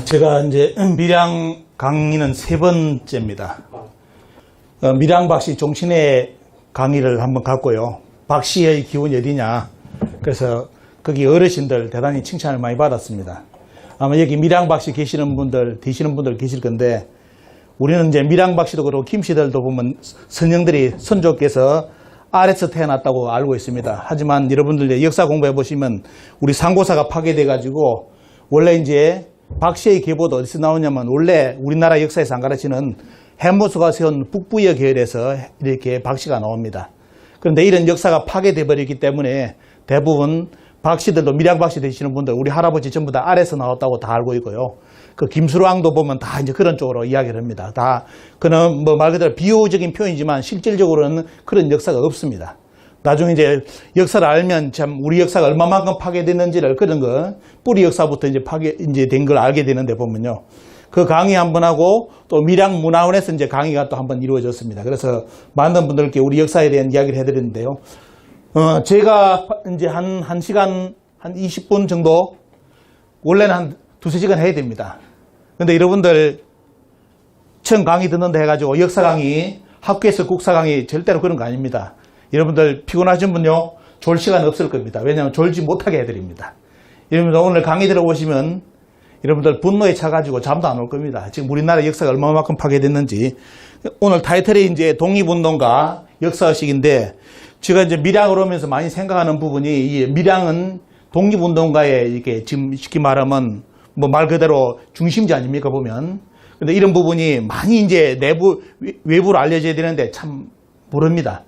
제가 이제 밀양 강의는 세 번째입니다. 밀양 박씨 종친회 강의를 한번 갔고요. 박씨의 기운이 어디냐. 그래서 거기 어르신들 대단히 칭찬을 많이 받았습니다. 아마 여기 밀양 박씨 계시는 분들, 되시는 분들 계실 건데, 우리는 이제 밀양 박씨도 그렇고 김씨들도 보면 선영들이 선조께서 아래서 태어났다고 알고 있습니다. 하지만 여러분들 역사 공부해 보시면 우리 상고사가 파괴돼 가지고 원래 이제 박씨의 계보도 어디서 나오냐면 원래 우리나라 역사에서 안 가르치는 해모수가 세운 북부여 계열에서 이렇게 박씨가 나옵니다. 그런데 이런 역사가 파괴돼 버렸기 때문에 대부분 박씨들도 밀양 박씨 되시는 분들 우리 할아버지 전부 다 아래서 나왔다고 다 알고 있고요. 그 김수로왕도 보면 다 이제 그런 쪽으로 이야기를 합니다. 다 그는 뭐 말 그대로 비유적인 표현이지만 실질적으로는 그런 역사가 없습니다. 나중에 이제 역사를 알면 참 우리 역사가 얼마만큼 파괴됐는지를 그런 거 뿌리 역사부터 이제 이제 된 걸 알게 되는데 보면요. 그 강의 한번 하고 또 밀양 문화원에서 이제 강의가 또 한번 이루어졌습니다. 그래서 많은 분들께 우리 역사에 대한 이야기를 해드리는데요. 제가 이제 한 시간, 한 20분 정도, 원래는 한 두세 시간 해야 됩니다. 근데 여러분들, 처음 강의 듣는다 해가지고 역사 강의, 학교에서 국사 강의 절대로 그런 거 아닙니다. 여러분들 피곤하신 분요, 졸 시간 없을 겁니다. 왜냐하면 졸지 못하게 해드립니다. 여러분들 오늘 강의 들어보시면 여러분들 분노에 차가지고 잠도 안 올 겁니다. 지금 우리나라 역사가 얼마만큼 파괴됐는지. 오늘 타이틀이 이제 독립운동가 역사의식인데, 제가 이제 밀양을 오면서 많이 생각하는 부분이 이 밀양은 독립운동가의 이렇게 지금 쉽게 말하면 뭐 말 그대로 중심지 아닙니까 보면. 근데 이런 부분이 많이 이제 외부로 알려져야 되는데 참 모릅니다.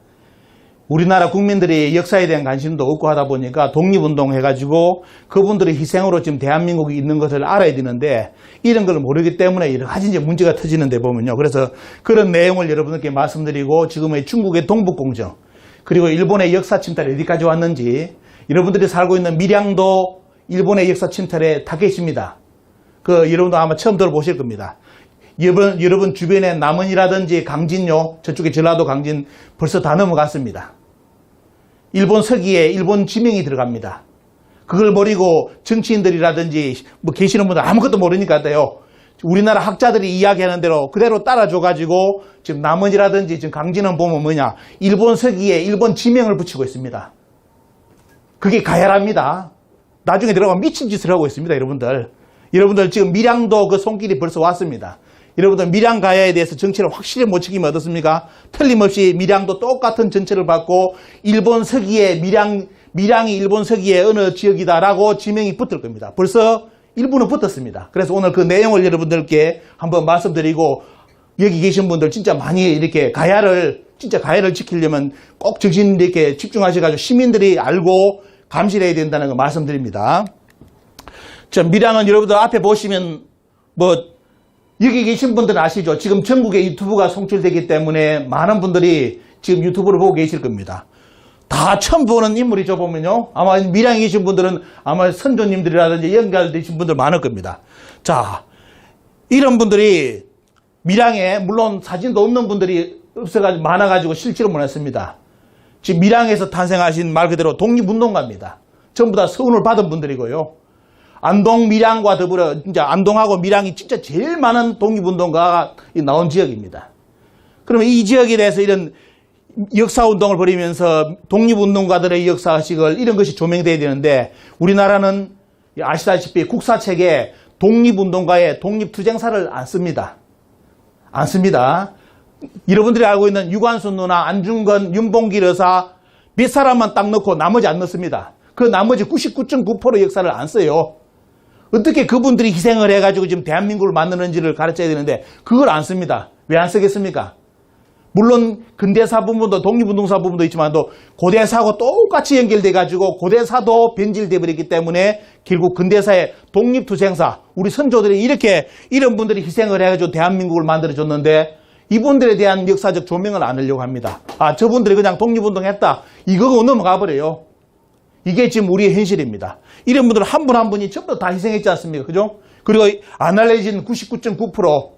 우리나라 국민들이 역사에 대한 관심도 없고 하다 보니까 독립운동 해가지고 그분들의 희생으로 지금 대한민국이 있는 것을 알아야 되는데 이런 걸 모르기 때문에 여러 가지 이제 문제가 터지는데 보면요. 그래서 그런 내용을 여러분들께 말씀드리고 지금의 중국의 동북공정 그리고 일본의 역사 침탈이 어디까지 왔는지 여러분들이 살고 있는 밀양도 일본의 역사 침탈에 다 계십니다. 여러분도 아마 처음 들어보실 겁니다. 여러분 주변에 남원이라든지 강진요, 저쪽에 전라도 강진 벌써 다 넘어갔습니다. 일본 서기에 일본 지명이 들어갑니다. 그걸 버리고 정치인들이라든지 뭐 계시는 분들 아무것도 모르니까 돼요. 우리나라 학자들이 이야기하는 대로 그대로 따라줘가지고 지금 남원이라든지 지금 강진은 보면 뭐냐, 일본 서기에 일본 지명을 붙이고 있습니다. 그게 가열합니다. 나중에 들어가면 미친 짓을 하고 있습니다, 여러분들. 여러분들 지금 밀양도 그 손길이 벌써 왔습니다. 여러분들 밀양 가야에 대해서 정체를 확실히 못 지키면 어떻습니까? 틀림없이 밀양도 똑같은 정체를 받고 일본 서기에 밀양이 일본 서기의 어느 지역이다라고 지명이 붙을 겁니다. 벌써 일부는 붙었습니다. 그래서 오늘 그 내용을 여러분들께 한번 말씀드리고 여기 계신 분들 진짜 많이 이렇게 가야를 지키려면 꼭 정신 이렇게 집중하셔가지고 시민들이 알고 감시를 해야 된다는 거 말씀드립니다. 자, 밀양은 여러분들 앞에 보시면 뭐 여기 계신 분들은 아시죠? 지금 전국에 유튜브가 송출되기 때문에 많은 분들이 지금 유튜브를 보고 계실 겁니다. 다 처음 보는 인물이죠, 보면요. 아마 밀양에 계신 분들은 아마 선조님들이라든지 연결되신 분들 많을 겁니다. 자, 이런 분들이 밀양에 물론 사진도 없는 분들이 없어가지고 많아가지고 실제로 못했습니다. 지금 밀양에서 탄생하신 말 그대로 독립운동가입니다. 전부 다 서운을 받은 분들이고요. 안동, 밀양과 더불어 진짜 안동하고 밀양이 진짜 제일 많은 독립운동가가 나온 지역입니다. 그러면 이 지역에 대해서 이런 역사운동을 벌이면서 독립운동가들의 역사의식을 이런 것이 조명돼야 되는데 우리나라는 아시다시피 국사책에 독립운동가의 독립투쟁사를 안 씁니다. 안 씁니다. 여러분들이 알고 있는 유관순 누나, 안중근, 윤봉길 여사 몇 사람만 딱 넣고 나머지 안 넣습니다. 그 나머지 99.9% 역사를 안 써요. 어떻게 그분들이 희생을 해가지고 지금 대한민국을 만드는지를 가르쳐야 되는데 그걸 안 씁니다. 왜 안 쓰겠습니까? 물론 근대사 부분도 독립운동사 부분도 있지만도 고대사하고 똑같이 연결돼가지고 고대사도 변질돼 버렸기 때문에 결국 근대사의 독립투쟁사 우리 선조들이 이렇게 이런 분들이 희생을 해가지고 대한민국을 만들어줬는데 이분들에 대한 역사적 조명을 안 하려고 합니다. 아, 저분들이 그냥 독립운동했다 이거고 넘어가 버려요. 이게 지금 우리의 현실입니다. 이런 분들 한 분 한 분이 전부 다 희생했지 않습니까? 그죠? 그리고 안 알려진 99.9%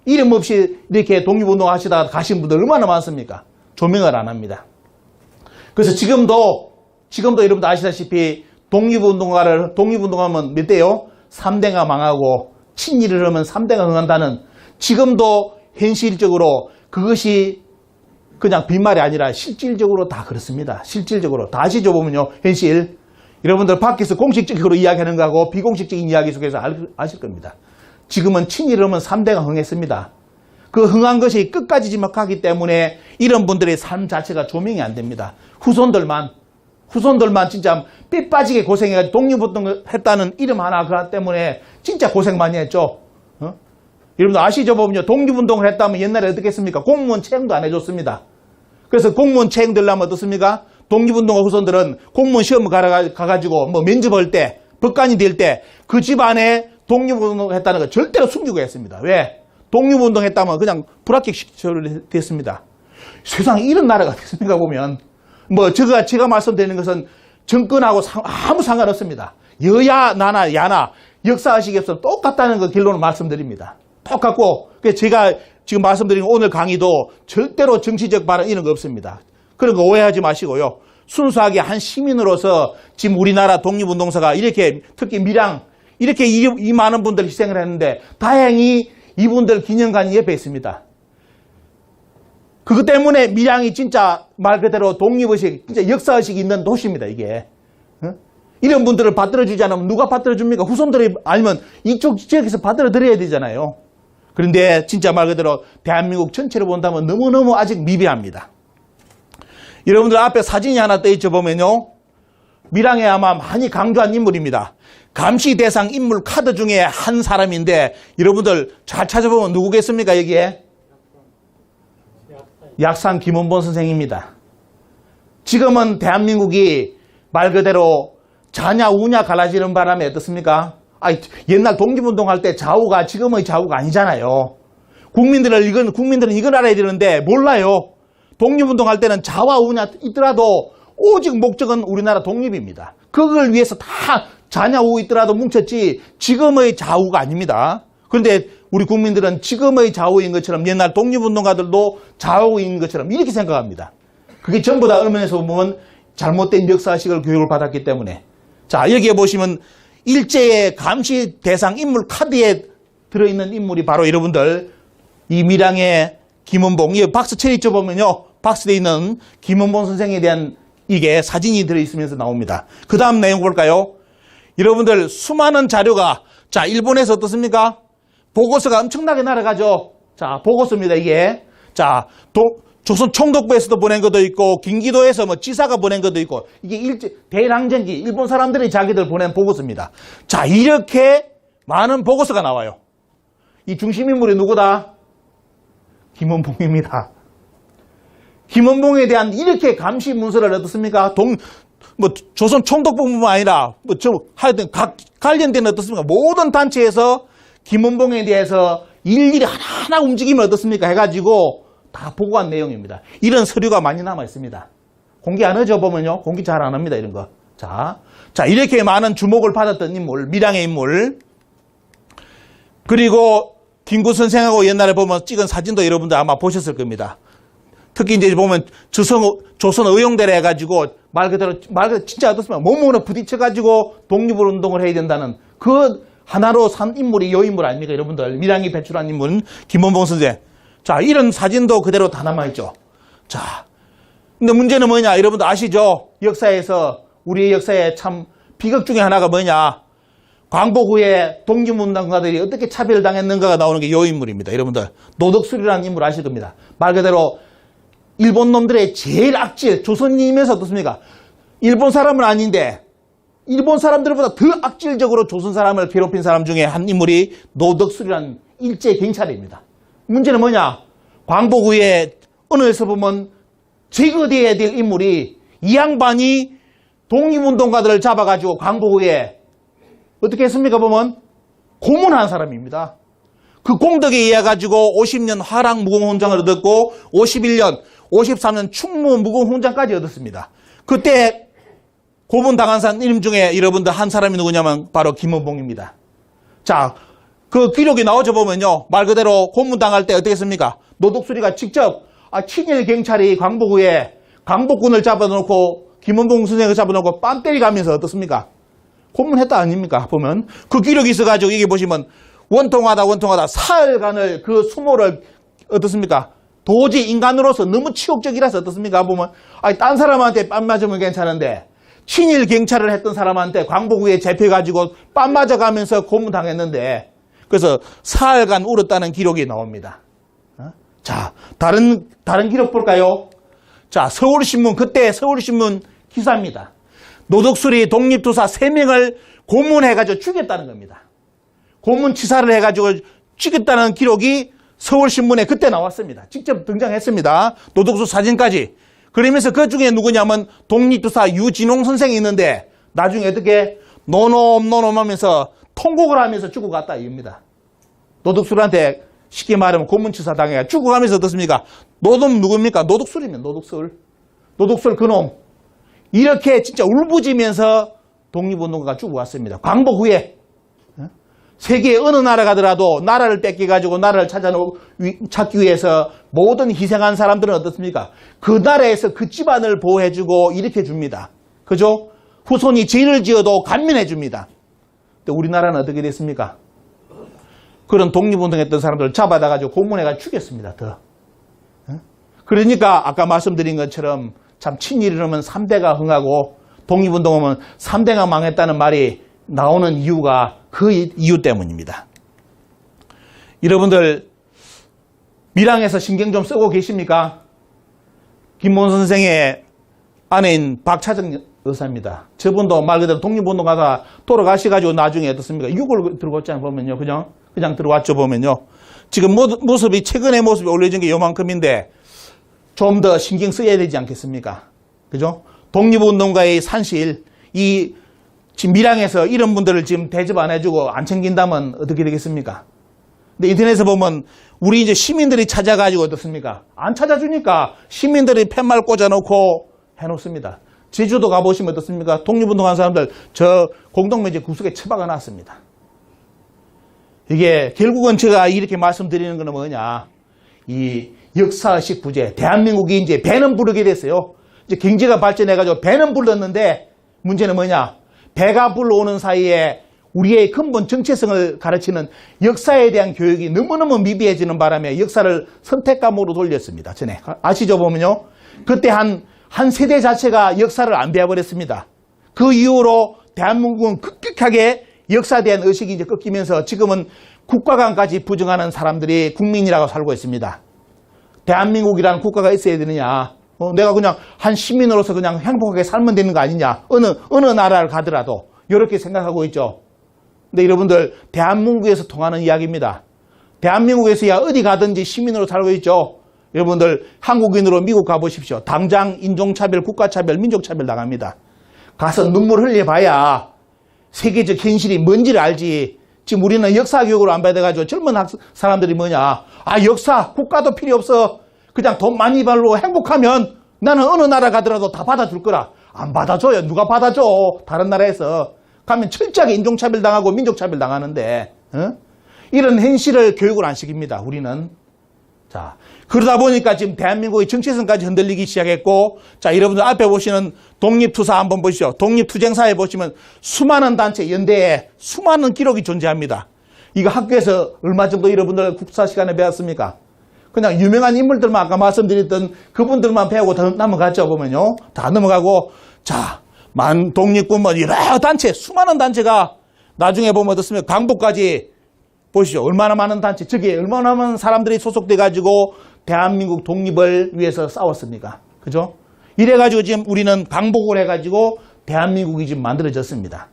이름 없이 이렇게 독립운동 하시다가 가신 분들 얼마나 많습니까? 조명을 안 합니다. 그래서 지금도 여러분들 아시다시피 독립운동하면 몇 대요? 3대가 망하고 친일을 하면 3대가 흥한다는 지금도 현실적으로 그것이 그냥 빈말이 아니라 실질적으로 다 그렇습니다. 실질적으로. 다시 줘보면요. 현실. 여러분들 밖에서 공식적으로 이야기하는 거하고 비공식적인 이야기 속에서 아실 겁니다. 지금은 친일을 하면 3대가 흥했습니다. 그 흥한 것이 끝까지 지목하기 때문에 이런 분들의 삶 자체가 조명이 안 됩니다. 후손들만 진짜 삐 빠지게 고생해가지고 독립운동 했다는 이름 하나 그것 때문에 진짜 고생 많이 했죠. 여러분들 아시죠? 보면요. 독립운동을 했다면 옛날에 어떻게 했습니까? 공무원 채용도 안 해줬습니다. 그래서 공무원 채용 되려면 어떻습니까? 독립운동가 후손들은 공무원 시험을 가가지고 뭐 면접할 때, 법관이 될 때 그 집안에 독립운동을 했다는 거 절대로 숨기고 했습니다. 왜? 독립운동 했다면 그냥 불합격 됐습니다. 세상에 이런 나라가 됐습니까? 보면. 뭐 제가 말씀드리는 것은 정권하고 아무 상관없습니다. 여야 나나 야나 역사의식이 없어 똑같다는 그 결론을 말씀드립니다. 똑같고 제가 지금 말씀드린 오늘 강의도 절대로 정치적 발언 이런 거 없습니다. 그런 거 오해하지 마시고요. 순수하게 한 시민으로서 지금 우리나라 독립운동사가 이렇게 특히 밀양 이렇게 이 많은 분들 희생을 했는데 다행히 이분들 기념관이 옆에 있습니다. 그것 때문에 밀양이 진짜 말 그대로 독립의식, 진짜 역사의식이 있는 도시입니다, 이게. 이런 분들을 받들어주지 않으면 누가 받들어줍니까? 후손들이 알면 이쪽 지역에서 받들어드려야 되잖아요. 그런데 진짜 말 그대로 대한민국 전체를 본다면 너무너무 아직 미비합니다. 여러분들 앞에 사진이 하나 떠있죠, 보면요. 밀양에 아마 많이 강조한 인물입니다. 감시 대상 인물 카드 중에 한 사람인데 여러분들 잘 찾아보면 누구겠습니까, 여기에? 약산 김원본 선생입니다. 지금은 대한민국이 말 그대로 자냐 우냐 갈라지는 바람에 어떻습니까? 옛날 독립운동할 때 좌우가 지금의 좌우가 아니잖아요. 국민들은 이걸 알아야 되는데 몰라요. 독립운동할 때는 좌와 우냐 있더라도 오직 목적은 우리나라 독립입니다. 그걸 위해서 다 자냐 우 있더라도 뭉쳤지 지금의 좌우가 아닙니다. 그런데 우리 국민들은 지금의 좌우인 것처럼 옛날 독립운동가들도 좌우인 것처럼 이렇게 생각합니다. 그게 전부 다 언론에서 보면 잘못된 역사식을 교육을 받았기 때문에. 자, 여기에 보시면 일제의 감시 대상 인물 카드에 들어있는 인물이 바로 여러분들 이 밀양의 김원봉, 이 박스 쳐있죠 보면요. 박스에 있는 김원봉 선생에 대한 이게 사진이 들어있으면서 나옵니다. 그 다음 내용 볼까요? 여러분들 수많은 자료가 자 일본에서 어떻습니까? 보고서가 엄청나게 날아가죠. 자 보고서입니다 이게. 자 조선 총독부에서도 보낸 것도 있고 경기도에서 뭐 지사가 보낸 것도 있고 이게 대항전기 일본 사람들이 자기들 보낸 보고서입니다. 자 이렇게 많은 보고서가 나와요. 이 중심인물이 누구다? 김원봉입니다. 김원봉에 대한 이렇게 감시 문서를 어떻습니까? 조선 총독부뿐만 아니라 하여튼 각 관련된 어떻습니까? 모든 단체에서 김원봉에 대해서 일일이 하나하나 움직이면 어떻습니까? 해가지고 다 보고한 내용입니다. 이런 서류가 많이 남아 있습니다. 공개 안 하죠 보면요. 공개 잘 안 합니다 이런 거. 자 이렇게 많은 주목을 받았던 인물, 밀양의 인물. 그리고 김구 선생하고 옛날에 보면 찍은 사진도 여러분들 아마 보셨을 겁니다. 특히 이제 보면 조선 의용대를 해가지고 말 그대로 진짜 어떻습니까? 몸으로 부딪혀가지고 독립운동을 해야 된다는 그 하나로 산 인물이 이 인물 아닙니까? 여러분들 밀양이 배출한 인물은 김원봉 선생. 자 이런 사진도 그대로 다 남아있죠. 자 근데 문제는 뭐냐? 여러분들 아시죠? 역사에서 우리의 역사에 참 비극 중에 하나가 뭐냐? 광복 후에 독립운동가들이 어떻게 차별당했는가가 나오는 게 이 인물입니다. 여러분들 노덕술이라는 인물 아실 겁니다. 말 그대로 일본 놈들의 제일 악질, 조선님에서 어떻습니까? 일본 사람은 아닌데 일본 사람들보다 더 악질적으로 조선 사람을 괴롭힌 사람 중에 한 인물이 노덕술이라는 일제 경찰입니다. 문제는 뭐냐? 광복 후에 언어에서 보면 제거되어야 될 인물이 이 양반이 독립운동가들을 잡아가지고 광복 후에 어떻게 했습니까? 보면 고문한 사람입니다. 그 공덕에 의해 가지고 50년 화랑 무공훈장을 얻었고 51년, 53년 충무 무공훈장까지 얻었습니다. 그때 고문당한 사람 이름 중에 여러분들 한 사람이 누구냐면 바로 김원봉입니다. 자, 그 기록이 나오죠 보면요. 말 그대로 고문당할 때 어떻게 했습니까? 노덕수리가 직접 친일 경찰이 광복 후에 광복군을 잡아놓고 김원봉 선생을 잡아놓고 뺨 때리가면서 어떻습니까? 고문했다 아닙니까? 보면 그 기록이 있어가지고 이게 보시면 원통하다 사흘간을 그 수모를 어떻습니까? 도저히 인간으로서 너무 치욕적이라서 어떻습니까? 보면 아니 딴 사람한테 뺨 맞으면 괜찮은데 친일 경찰을 했던 사람한테 광복위에 잡혀가지고 뺨 맞아가면서 고문당했는데 그래서 사흘간 울었다는 기록이 나옵니다. 자, 다른 기록 볼까요? 자, 서울신문, 그때 서울신문 기사입니다. 노덕술이 독립투사 3명을 고문해가지고 죽였다는 겁니다. 고문치사를 해가지고 죽였다는 기록이 서울신문에 그때 나왔습니다. 직접 등장했습니다. 노덕술 사진까지. 그러면서 그 중에 누구냐면 독립투사 유진홍 선생이 있는데 나중에 어떻게 노놈 하면서 통곡을 하면서 죽어갔다 이겁니다. 노덕술한테 쉽게 말하면 고문치사 당해 죽어가면서 어떻습니까? 노놈 누굽니까? 노덕술이면 노덕술 그놈. 이렇게 진짜 울부짖으면서 독립운동가가 죽어갔습니다. 광복 후에. 세계의 어느 나라 가더라도 나라를 뺏겨가지고 나라를 찾기 위해서 모든 희생한 사람들은 어떻습니까? 그 나라에서 그 집안을 보호해주고 일으켜줍니다. 그죠? 후손이 죄를 지어도 감면해줍니다. 근데 우리나라는 어떻게 됐습니까? 그런 독립운동했던 사람들을 잡아다가지고 고문해가지고 죽였습니다. 그러니까 아까 말씀드린 것처럼 참 친일이라면 3대가 흥하고 독립운동하면 3대가 망했다는 말이 나오는 이유가 그 이유 때문입니다. 여러분들 밀양에서 신경 좀 쓰고 계십니까? 김모은 선생의 아내인 박차정 여사입니다. 저분도 말 그대로 독립운동하다 돌아가셔가지고 나중에 어떻습니까? 육을 들고 왔잖아요. 보면요. 그냥 들어왔죠. 보면요. 지금 모습이 최근의 모습이 올려진 게 요만큼인데 좀 더 신경 써야 되지 않겠습니까? 그죠? 독립운동가의 산실, 지금 밀양에서 이런 분들을 지금 대접 안 해주고 안 챙긴다면 어떻게 되겠습니까? 근데 인터넷에 보면 우리 이제 시민들이 찾아가지고 어떻습니까? 안 찾아주니까 시민들이 팻말 꽂아놓고 해놓습니다. 제주도 가보시면 어떻습니까? 독립운동한 사람들 저 공동묘지 구석에 처박아 놨습니다. 이게 결국은 제가 이렇게 말씀드리는 건 뭐냐? 이 역사의식 부재. 대한민국이 이제 배는 부르게 됐어요. 이제 경제가 발전해가지고 배는 불렀는데 문제는 뭐냐? 배가 불러오는 사이에 우리의 근본 정체성을 가르치는 역사에 대한 교육이 너무너무 미비해지는 바람에 역사를 선택감으로 돌렸습니다. 전에 아시죠? 보면요. 그때 한 세대 자체가 역사를 안 배워버렸습니다. 그 이후로 대한민국은 급격하게 역사에 대한 의식이 이제 꺾이면서 지금은 국가관까지 부정하는 사람들이 국민이라고 살고 있습니다. 대한민국이라는 국가가 있어야 되느냐? 내가 그냥 한 시민으로서 그냥 행복하게 살면 되는 거 아니냐? 어느 나라를 가더라도 이렇게 생각하고 있죠. 근데 여러분들 대한민국에서 통하는 이야기입니다. 대한민국에서야 어디 가든지 시민으로 살고 있죠. 여러분들 한국인으로 미국 가보십시오. 당장 인종차별, 국가차별, 민족차별 당합니다. 가서 눈물 흘려봐야 세계적 현실이 뭔지를 알지. 지금 우리는 역사 교육을 안 받아가지고 젊은 사람들이 뭐냐. 역사, 국가도 필요 없어. 그냥 돈 많이 벌고 행복하면 나는 어느 나라 가더라도 다 받아줄 거라. 안 받아줘요. 누가 받아줘. 다른 나라에서. 가면 철저하게 인종차별 당하고 민족차별 당하는데 이런 현실을 교육을 안 시킵니다. 우리는. 자, 그러다 보니까 지금 대한민국의 정체성까지 흔들리기 시작했고, 자, 여러분들 앞에 보시는 독립투사 한번 보시죠. 독립투쟁사에 보시면 수많은 단체, 연대에 수많은 기록이 존재합니다. 이거 학교에서 얼마 정도 여러분들 국사 시간에 배웠습니까? 그냥 유명한 인물들만 아까 말씀드렸던 그분들만 배우고 다 넘어갔죠. 보면요. 다 넘어가고, 자, 독립군 뭐 여러 단체, 수많은 단체가 나중에 보면 어떻습니까? 강북까지 보시죠. 얼마나 많은 단체, 저기 얼마나 많은 사람들이 소속돼가지고 대한민국 독립을 위해서 싸웠습니까? 그죠? 이래가지고 지금 우리는 강복을 해가지고 대한민국이 지금 만들어졌습니다.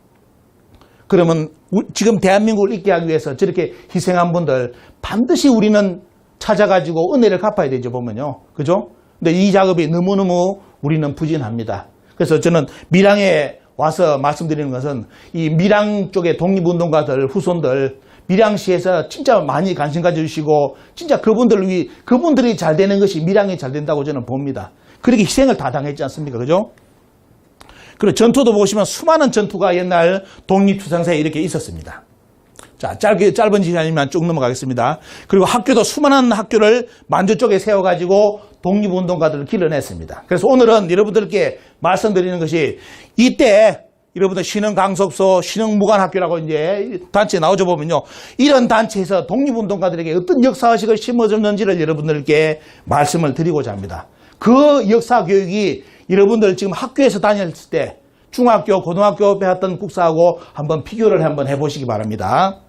그러면 지금 대한민국을 있게 하기 위해서 저렇게 희생한 분들 반드시 우리는 찾아가지고 은혜를 갚아야 되죠. 보면요. 그죠? 근데 이 작업이 너무너무 우리는 부진합니다. 그래서 저는 밀양에 와서 말씀드리는 것은 이 밀양 쪽의 독립운동가들, 후손들, 밀양시에서 진짜 많이 관심 가져주시고 진짜 그분들이 잘 되는 것이 밀양이 잘 된다고 저는 봅니다. 그렇게 희생을 다 당했지 않습니까? 그죠? 그리고 전투도 보시면 수많은 전투가 옛날 독립투쟁사에 이렇게 있었습니다. 자, 짧은 시간이면 쭉 넘어가겠습니다. 그리고 학교도 수많은 학교를 만주 쪽에 세워가지고 독립운동가들을 길러냈습니다. 그래서 오늘은 여러분들께 말씀드리는 것이 이때 여러분들 신흥강섭소, 신흥무관학교라고 이제 단체 나오죠 보면요. 이런 단체에서 독립운동가들에게 어떤 역사의식을 심어줬는지를 여러분들께 말씀을 드리고자 합니다. 그 역사교육이 여러분들 지금 학교에서 다녔을 때 중학교, 고등학교 배웠던 국사하고 한번 비교를 한번 해보시기 바랍니다.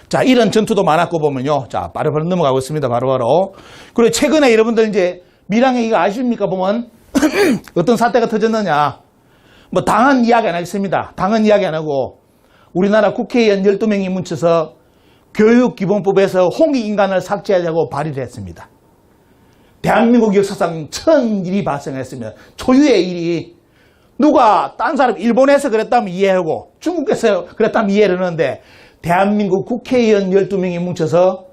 자, 이런 전투도 많았고 보면요. 자, 바로바로 넘어가겠습니다. 바로바로. 그리고 최근에 여러분들 이제 밀양에 이거 아십니까? 보면 어떤 사태가 터졌느냐. 뭐 당한 이야기 안 하겠습니다. 당한 이야기 안 하고 우리나라 국회의원 12명이 뭉쳐서 교육기본법에서 홍익인간을 삭제하자고 발의를 했습니다. 대한민국 역사상 처음 일이 발생했습니다. 초유의 일이. 누가 딴 사람 일본에서 그랬다면 이해하고 중국에서 그랬다면 이해를 하는데 대한민국 국회의원 12명이 뭉쳐서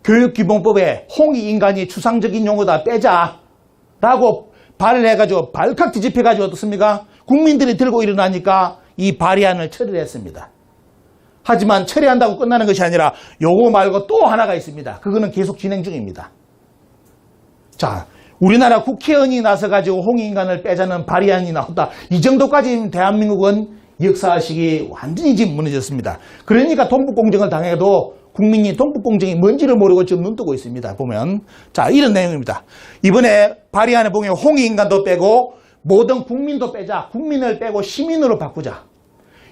교육기본법에 홍익인간이 추상적인 용어다 빼자라고 발의를 해가지고 발칵 뒤집혀가지고 어떻습니까? 국민들이 들고 일어나니까 이 발의안을 처리를 했습니다. 하지만 처리한다고 끝나는 것이 아니라 요거 말고 또 하나가 있습니다. 그거는 계속 진행 중입니다. 자, 우리나라 국회의원이 나서가지고 홍익인간을 빼자는 발의안이 나왔다. 이 정도까지 대한민국은 역사의식이 완전히 지금 무너졌습니다. 그러니까 동북공정을 당해도 국민이 동북공정이 뭔지를 모르고 지금 눈뜨고 있습니다. 보면. 자, 이런 내용입니다. 이번에 발의안에 보면 홍익인간도 빼고 모든 국민도 빼자. 국민을 빼고 시민으로 바꾸자.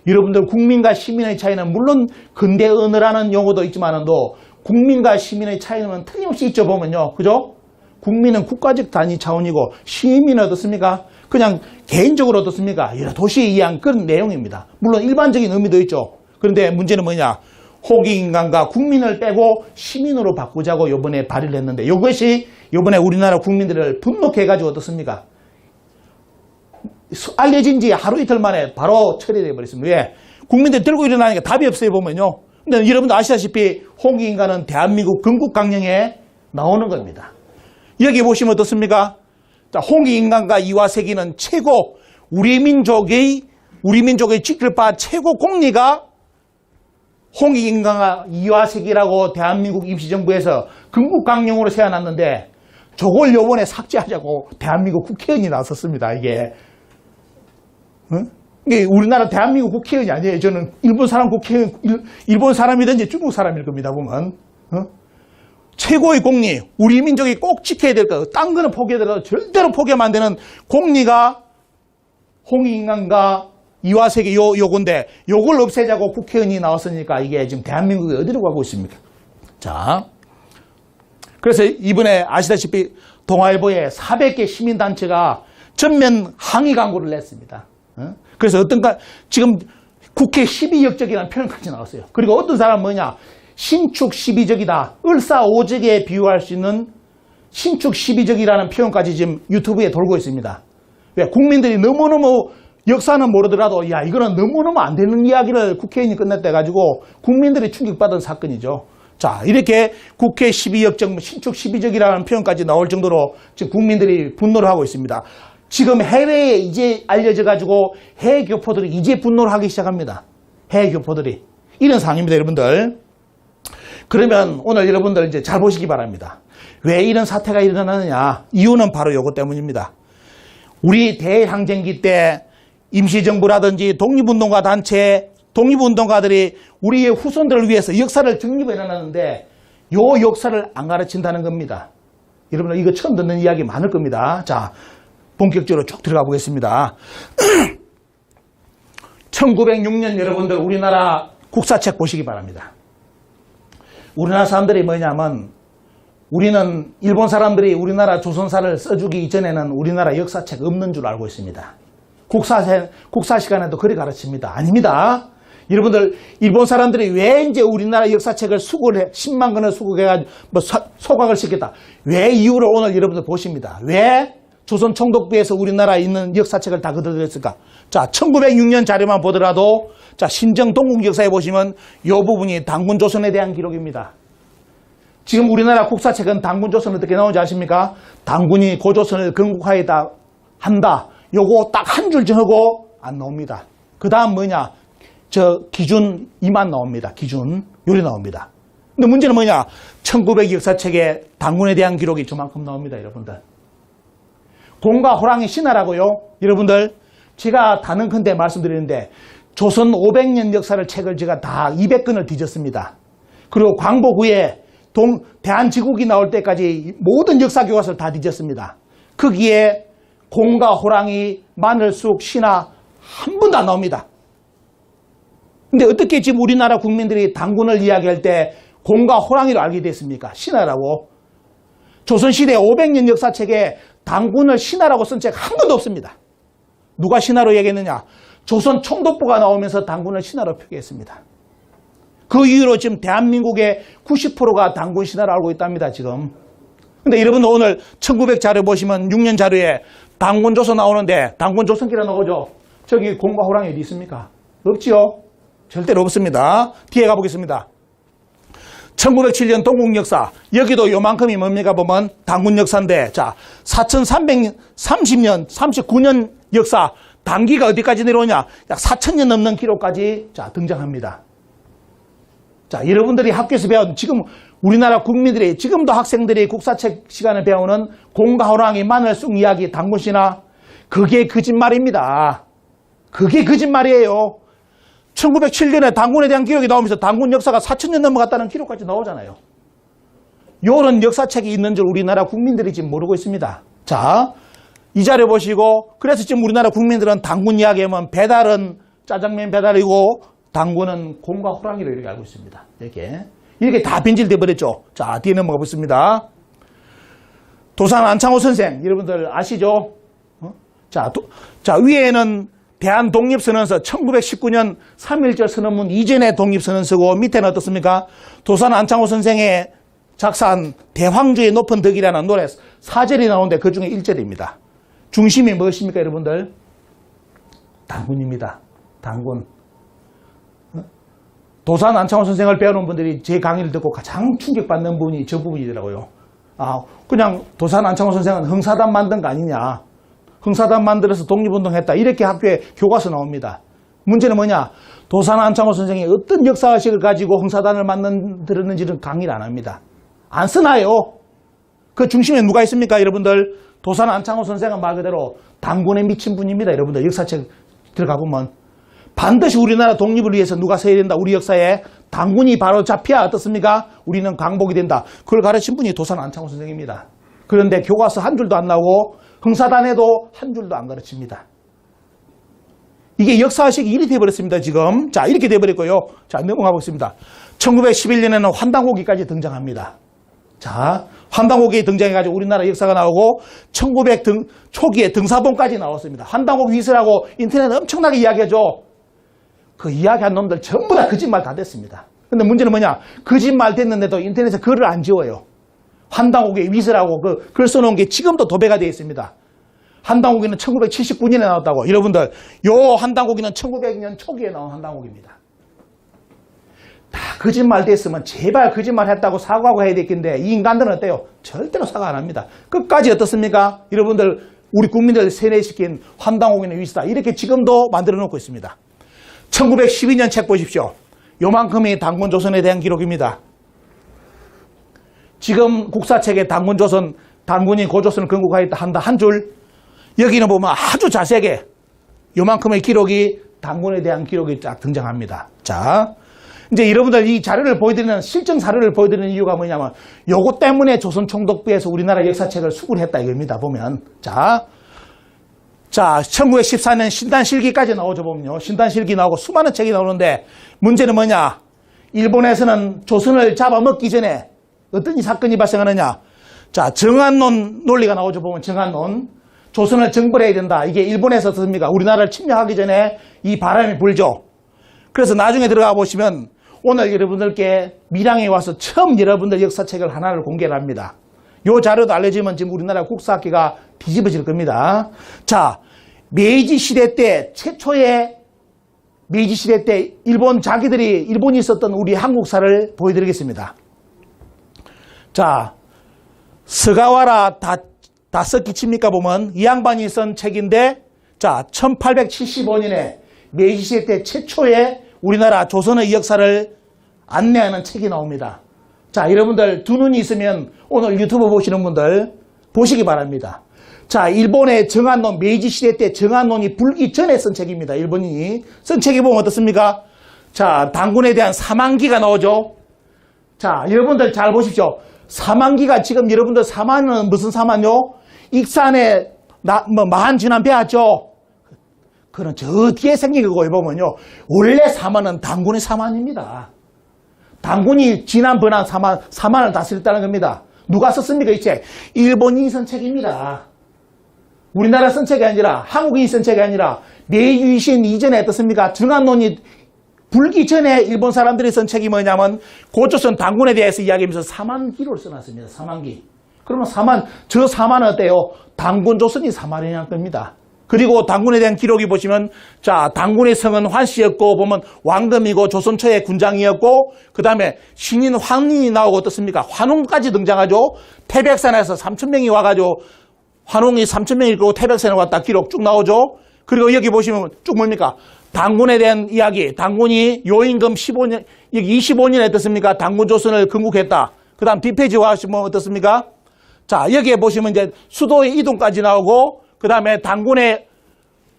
여러분들 국민과 시민의 차이는 물론 근대 언어라는 용어도 있지만도 국민과 시민의 차이는 틀림없이 있죠. 보면요. 그죠? 국민은 국가적 단위 차원이고 시민은 어떻습니까? 그냥 개인적으로 어떻습니까? 여러 도시에 의한 그런 내용입니다. 물론 일반적인 의미도 있죠. 그런데 문제는 뭐냐? 홍익인간과 국민을 빼고 시민으로 바꾸자고 이번에 발의를 했는데 이것이 이번에 우리나라 국민들을 분노케 해가지고 어떻습니까? 알려진 지 하루 이틀 만에 바로 처리돼 버렸습니다. 왜? 국민들 들고 일어나니까 답이 없어요 보면요. 근데 여러분도 아시다시피 홍익인간은 대한민국 건국강령에 나오는 겁니다. 여기 보시면 어떻습니까? 자, 홍익인간과 이화세기는 최고 우리 민족의 지킬 바 최고 공리가 홍익인간과 이화세기라고 대한민국 임시정부에서 건국강령으로 세워놨는데 저걸 요번에 삭제하자고 대한민국 국회의원이 나섰습니다. 이게 우리나라 대한민국 국회의원이 아니에요. 저는 일본 사람 국회의원, 일본 사람이든지 중국 사람일 겁니다. 보면 최고의 공리, 우리 민족이 꼭 지켜야 될 것, 딴 거는 포기해도 절대로 포기하면 안 되는 공리가 홍익인간과 이화세기 요건데 요걸 없애자고 국회의원이 나왔으니까 이게 지금 대한민국이 어디로 가고 있습니까? 자, 그래서 이번에 아시다시피 동아일보에 400개 시민단체가 전면 항의 광고를 냈습니다. 그래서 어떤가 지금 국회 12역적이라는 표현까지 나왔어요. 그리고 어떤 사람은 뭐냐? 신축 12적이다. 을사오적에 비유할 수 있는 신축 12적이라는 표현까지 지금 유튜브에 돌고 있습니다. 왜? 국민들이 너무너무 역사는 모르더라도 야 이거는 너무너무 안 되는 이야기를 국회의원이 끝냈다 가지고 국민들이 충격받은 사건이죠. 자, 이렇게 국회 12역적, 신축 12적이라는 표현까지 나올 정도로 지금 국민들이 분노를 하고 있습니다. 지금 해외에 이제 알려져 가지고 해외 교포들이 이제 분노를 하기 시작합니다. 해외 교포들이. 이런 상황입니다, 여러분들. 그러면 오늘 여러분들 이제 잘 보시기 바랍니다. 왜 이런 사태가 일어나느냐? 이유는 바로 이것 때문입니다. 우리 대항쟁기 때 임시정부라든지 독립운동가 단체, 독립운동가들이 우리의 후손들을 위해서 역사를 정립해 놨는데 요 역사를 안 가르친다는 겁니다. 여러분들 이거 처음 듣는 이야기 많을 겁니다. 자, 본격적으로 쭉 들어가 보겠습니다. 1906년 여러분들 우리나라 국사책 보시기 바랍니다. 우리나라 사람들이 뭐냐면 우리는 일본 사람들이 우리나라 조선사를 써주기 이전에는 우리나라 역사책 없는 줄 알고 있습니다. 국사 시간에도 그리 가르칩니다. 아닙니다. 여러분들 일본 사람들이 왜 이제 우리나라 역사책을 수거를 해 10만 권을 수거해가지고 뭐 소각을 시켰다. 왜 이유를 오늘 여러분들 보십니다. 왜 조선 총독부에서 우리나라에 있는 역사책을 다 걷어들였을까? 자, 1906년 자료만 보더라도 자, 신정 동국 역사에 보시면 이 부분이 단군 조선에 대한 기록입니다. 지금 우리나라 국사책은 단군 조선 어떻게 나오는지 아십니까? 단군이 고조선을 건국하였다 한다. 요거 딱 한 줄 정하고 안 나옵니다. 그 다음 뭐냐? 저 기준 이만 나옵니다. 기준 요리 나옵니다. 근데 문제는 뭐냐? 1900 역사책에 단군에 대한 기록이 저만큼 나옵니다. 여러분들. 곰과 호랑이 신화라고요. 여러분들 제가 단언컨대 말씀드리는데 조선 500년 역사를 책을 제가 다 200권을 뒤졌습니다. 그리고 광복 후에 대한제국이 나올 때까지 모든 역사 교과서를 다 뒤졌습니다. 거기에 공과 호랑이, 마늘쑥, 신화 한 번도 안 나옵니다. 근데 어떻게 지금 우리나라 국민들이 당군을 이야기할 때 공과 호랑이를 알게 됐습니까? 신화라고. 조선시대 500년 역사책에 당군을 신화라고 쓴 책 한 권도 없습니다. 누가 신화로 얘기했느냐? 조선 총독부가 나오면서 당군을 신화로 표기했습니다. 그 이후로 지금 대한민국의 90%가 당군 신화로 알고 있답니다, 지금. 근데 여러분 오늘 1900 자료 보시면 6년 자료에 당군 조선 나오는데 당군 조선기라 나오죠? 저기 공과 호랑이 어디 있습니까? 없지요? 절대로 없습니다. 뒤에 가보겠습니다. 1907년 동국 역사. 여기도 요만큼이 뭡니까 보면 당군 역사인데, 자, 4330년, 39년 역사. 단기가 어디까지 내려오냐? 약 4000년 넘는 기록까지 자, 등장합니다. 자, 여러분들이 학교에서 배운 지금 우리나라 국민들이 지금도 학생들이 국사책 시간에 배우는 공과 호랑이, 마늘쑥 이야기, 당군신화, 그게 거짓말입니다. 그게 거짓말이에요. 1907년에 당군에 대한 기록이 나오면서 당군 역사가 4000년 넘어갔다는 기록까지 나오잖아요. 요런 역사책이 있는 줄 우리나라 국민들이 지금 모르고 있습니다. 자, 이 자료 보시고, 그래서 지금 우리나라 국민들은 당군 이야기하면 배달은 짜장면 배달이고 당군은 공과 호랑이로 이렇게 알고 있습니다. 이렇게 다 변질돼 버렸죠. 자, 뒤에 넘어가 보겠습니다. 도산 안창호 선생, 여러분들 아시죠? 자, 위에는 대한독립선언서 1919년 3.1절 선언문 이전의 독립선언서고, 밑에는 어떻습니까? 도산 안창호 선생의 작사한 대황주의 높은 덕이라는 노래 4절이 나오는데 그 중에 1절입니다. 중심이 무엇입니까, 여러분들? 당군입니다. 당군. 도산 안창호 선생을 배우는 분들이 제 강의를 듣고 가장 충격받는 부분이 저 부분이더라고요. 그냥 도산 안창호 선생은 흥사단 만든 거 아니냐. 흥사단 만들어서 독립운동했다. 이렇게 학교에 교과서 나옵니다. 문제는 뭐냐? 도산 안창호 선생이 어떤 역사의식을 가지고 흥사단을 만들었는지는 강의를 안 합니다. 안 쓰나요? 그 중심에 누가 있습니까, 여러분들? 도산 안창호 선생은 말 그대로 당군에 미친 분입니다. 여러분들 역사책 들어가 보면 반드시 우리나라 독립을 위해서 누가 서야 된다. 우리 역사에 당군이 바로 잡혀야 어떻습니까? 우리는 강복이 된다. 그걸 가르친 분이 도산 안창호 선생입니다. 그런데 교과서 한 줄도 안 나오고 흥사단에도 한 줄도 안 가르칩니다. 이게 역사의식이 이렇게 돼버렸습니다, 지금. 자, 이렇게 돼버렸고요. 자, 넘어가 보겠습니다. 1911년에는 환단고기까지 등장합니다. 자, 환단고기 등장해가지고 우리나라 역사가 나오고 1900 초기에 등사본까지 나왔습니다. 환단고기 위서라고 인터넷에 엄청나게 이야기하죠. 그 이야기한 놈들 전부 다 거짓말 다 됐습니다. 근데 문제는 뭐냐? 거짓말 됐는데도 인터넷에 글을 안 지워요. 환단고기 위서라고 그 글 써놓은 게 지금도 도배가 되어 있습니다. 환단고기는 1979년에 나왔다고. 여러분들, 요 환단고기는 1900년 초기에 나온 환단고기입니다. 다 거짓말 됐으면 제발 거짓말 했다고 사과하고 해야 되겠는데 이 인간들은 어때요? 절대로 사과 안 합니다. 끝까지 어떻습니까? 여러분들, 우리 국민들 세뇌시킨 환단고기는 위서다. 이렇게 지금도 만들어 놓고 있습니다. 1912년 책 보십시오. 요만큼이 당군조선에 대한 기록입니다. 지금 국사책에 당군조선, 당군이 고조선을 건국하였다 한다 한 줄, 여기는 보면 아주 자세하게 요만큼의 기록이 당군에 대한 기록이 쫙 등장합니다. 자, 이제 여러분들 이 자료를 보여드리는, 실정 자료를 보여드리는 이유가 뭐냐면 요거 때문에 조선 총독부에서 우리나라 역사책을 수굴했다 이겁니다. 보면. 자, 1914년 신단실기까지 나오죠, 보면요. 신단실기 나오고 수많은 책이 나오는데 문제는 뭐냐? 일본에서는 조선을 잡아먹기 전에 어떤 사건이 발생하느냐? 자, 정한론 논리가 나오죠, 보면 정한론. 조선을 정벌해야 된다. 이게 일본에서 어떻습니까? 우리나라를 침략하기 전에 이 바람이 불죠. 그래서 나중에 들어가 보시면 오늘 여러분들께 밀양에 와서 처음 여러분들 역사책을 하나를 공개를 합니다. 요 자료도 알려지면 지금 우리나라 국사학계가 뒤집어질 겁니다. 자, 메이지 시대 때 최초의 메이지 시대 때 일본이 있었던 우리 한국사를 보여드리겠습니다. 자, 스가와라 다섯기 칩니까 보면 이 양반이 쓴 책인데, 자, 1875년에 메이지 시대 때 최초의 우리나라 조선의 역사를 안내하는 책이 나옵니다. 자, 여러분들 두 눈이 있으면 오늘 유튜브 보시는 분들 보시기 바랍니다. 자, 일본의 정한론, 메이지 시대 때 정한론이 불기 전에 쓴 책입니다. 일본인이 쓴 책에 보면 어떻습니까? 자, 당군에 대한 사만기가 나오죠. 자, 여러분들 잘 보십시오. 사만기가 지금 여러분들 사만은 무슨 사만요? 익산에 마한 지난 배웠죠? 그런 저 뒤에 생긴 거고 보면요. 원래 사만은 당군의 사만입니다. 당군이 지난 번한 사만을 다스렸다는 겁니다. 누가 썼습니까? 이 책? 일본인이 쓴 책입니다. 우리나라 쓴 책이 아니라 한국인이 쓴 책이 아니라 메이지 유신 이전에 어떻습니까? 정한론이 불기 전에 일본 사람들이 쓴 책이 뭐냐면 고조선 당군에 대해서 이야기하면서 사만기를 써놨습니다. 사만기. 그러면 저 사만은 어때요? 당군 조선이 사만이라는 겁니다. 그리고 당군에 대한 기록이 보시면 자, 당군의 성은 환씨였고 보면 왕금이고 조선 초의 군장이었고 그 다음에 신인 황인이 나오고 어떻습니까? 환웅까지 등장하죠. 태백산에서 3,000명이 와가지고 환웅이 3,000명이 있고 태백산에 왔다 기록 쭉 나오죠. 그리고 여기 보시면 쭉 뭡니까? 당군에 대한 이야기. 당군이 요임금 15년, 여기 25년에 어떻습니까? 당군 조선을 건국했다. 그 다음 뒷페이지 와보시면 어떻습니까? 자, 여기에 보시면 이제 수도의 이동까지 나오고 그 다음에 당군의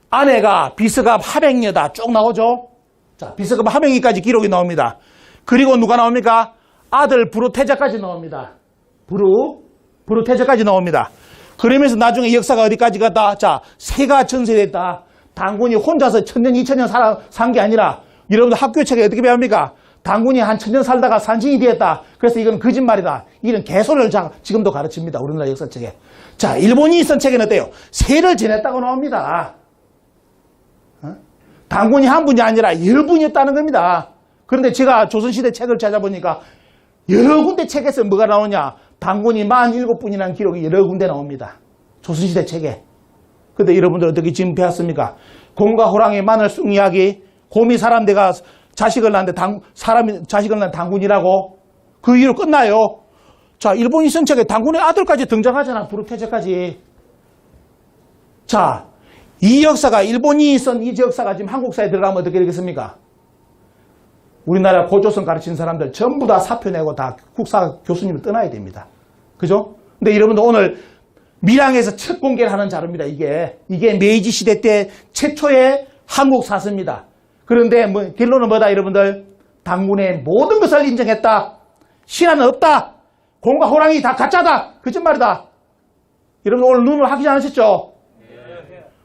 아내가 비서갑 하백녀다 쭉 나오죠. 자, 비서갑 하백녀까지 기록이 나옵니다. 그리고 누가 나옵니까? 아들 부르태자까지 나옵니다. 부르태자까지 나옵니다. 그러면서 나중에 역사가 어디까지 갔다? 자, 세가 전세됐다. 당군이 혼자서 1000년, 2000년 산 게 아니라 여러분들 학교 책에 어떻게 배웁니까? 당군이 한 1000년 살다가 산신이 되었다. 그래서 이건 거짓말이다. 이런 개소를 지금도 가르칩니다. 우리나라 역사책에. 자, 일본인이 쓴 책에는 어때요? 세를 지냈다고 나옵니다. 당군이 한 분이 아니라 10분이었다는 겁니다. 그런데 제가 조선시대 책을 찾아보니까 여러 군데 책에서 뭐가 나오냐? 당군이 47분이라는 기록이 여러 군데 나옵니다. 조선시대 책에. 근데 여러분들 어떻게 지금 배웠습니까? 곰과 호랑이 마늘 쑥 이야기, 곰이 사람 돼가 자식을 낳는데 사람이 자식을 낳는 당군이라고 그 이후로 끝나요. 자, 일본이 쓴 책에 당군의 아들까지 등장하잖아. 부르테제까지. 자, 이 역사가 일본이 쓴 이 역사가 지금 한국사에 들어가면 어떻게 되겠습니까? 우리나라 고조선 가르치는 사람들 전부 다 사표 내고 다 국사 교수님을 떠나야 됩니다. 그죠? 근데 여러분들 오늘 밀양에서 첫 공개를 하는 자료입니다. 이게 메이지 시대 때 최초의 한국 사서입니다. 그런데 결론은 뭐다 여러분들? 당군의 모든 것을 인정했다. 신화는 없다. 곰과 호랑이 다 가짜다. 거짓말이다. 여러분 오늘 눈을 확인 안 하셨죠?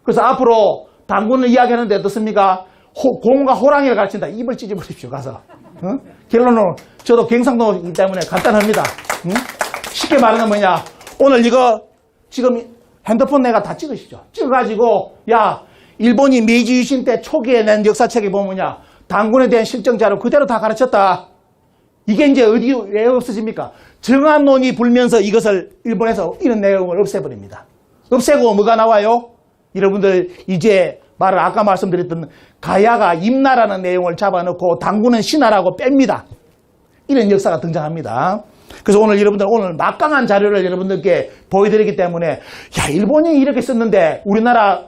그래서 앞으로 당군을 이야기하는데 어떻습니까? 곰과 호랑이를 가르친다. 입을 찢어버리십시오. 가서. 응? 결론은 저도 경상도이기 때문에 간단합니다. 응? 쉽게 말하면 뭐냐? 오늘 이거 지금 핸드폰 내가 다 찍으시죠. 찍어가지고 야 일본이 메이지 유신 때 초기에 낸 역사책에 보면 뭐냐? 당군에 대한 실정자료 그대로 다 가르쳤다. 이게 이제 왜 없어집니까? 정한론이 불면서 이것을 일본에서 이런 내용을 없애버립니다. 없애고 뭐가 나와요? 여러분들 이제 아까 말씀드렸던 가야가 임나라는 내용을 잡아놓고 당군은 신하라고 뺍니다. 이런 역사가 등장합니다. 그래서 오늘 여러분들 오늘 막강한 자료를 여러분들께 보여드리기 때문에 야 일본이 이렇게 썼는데 우리나라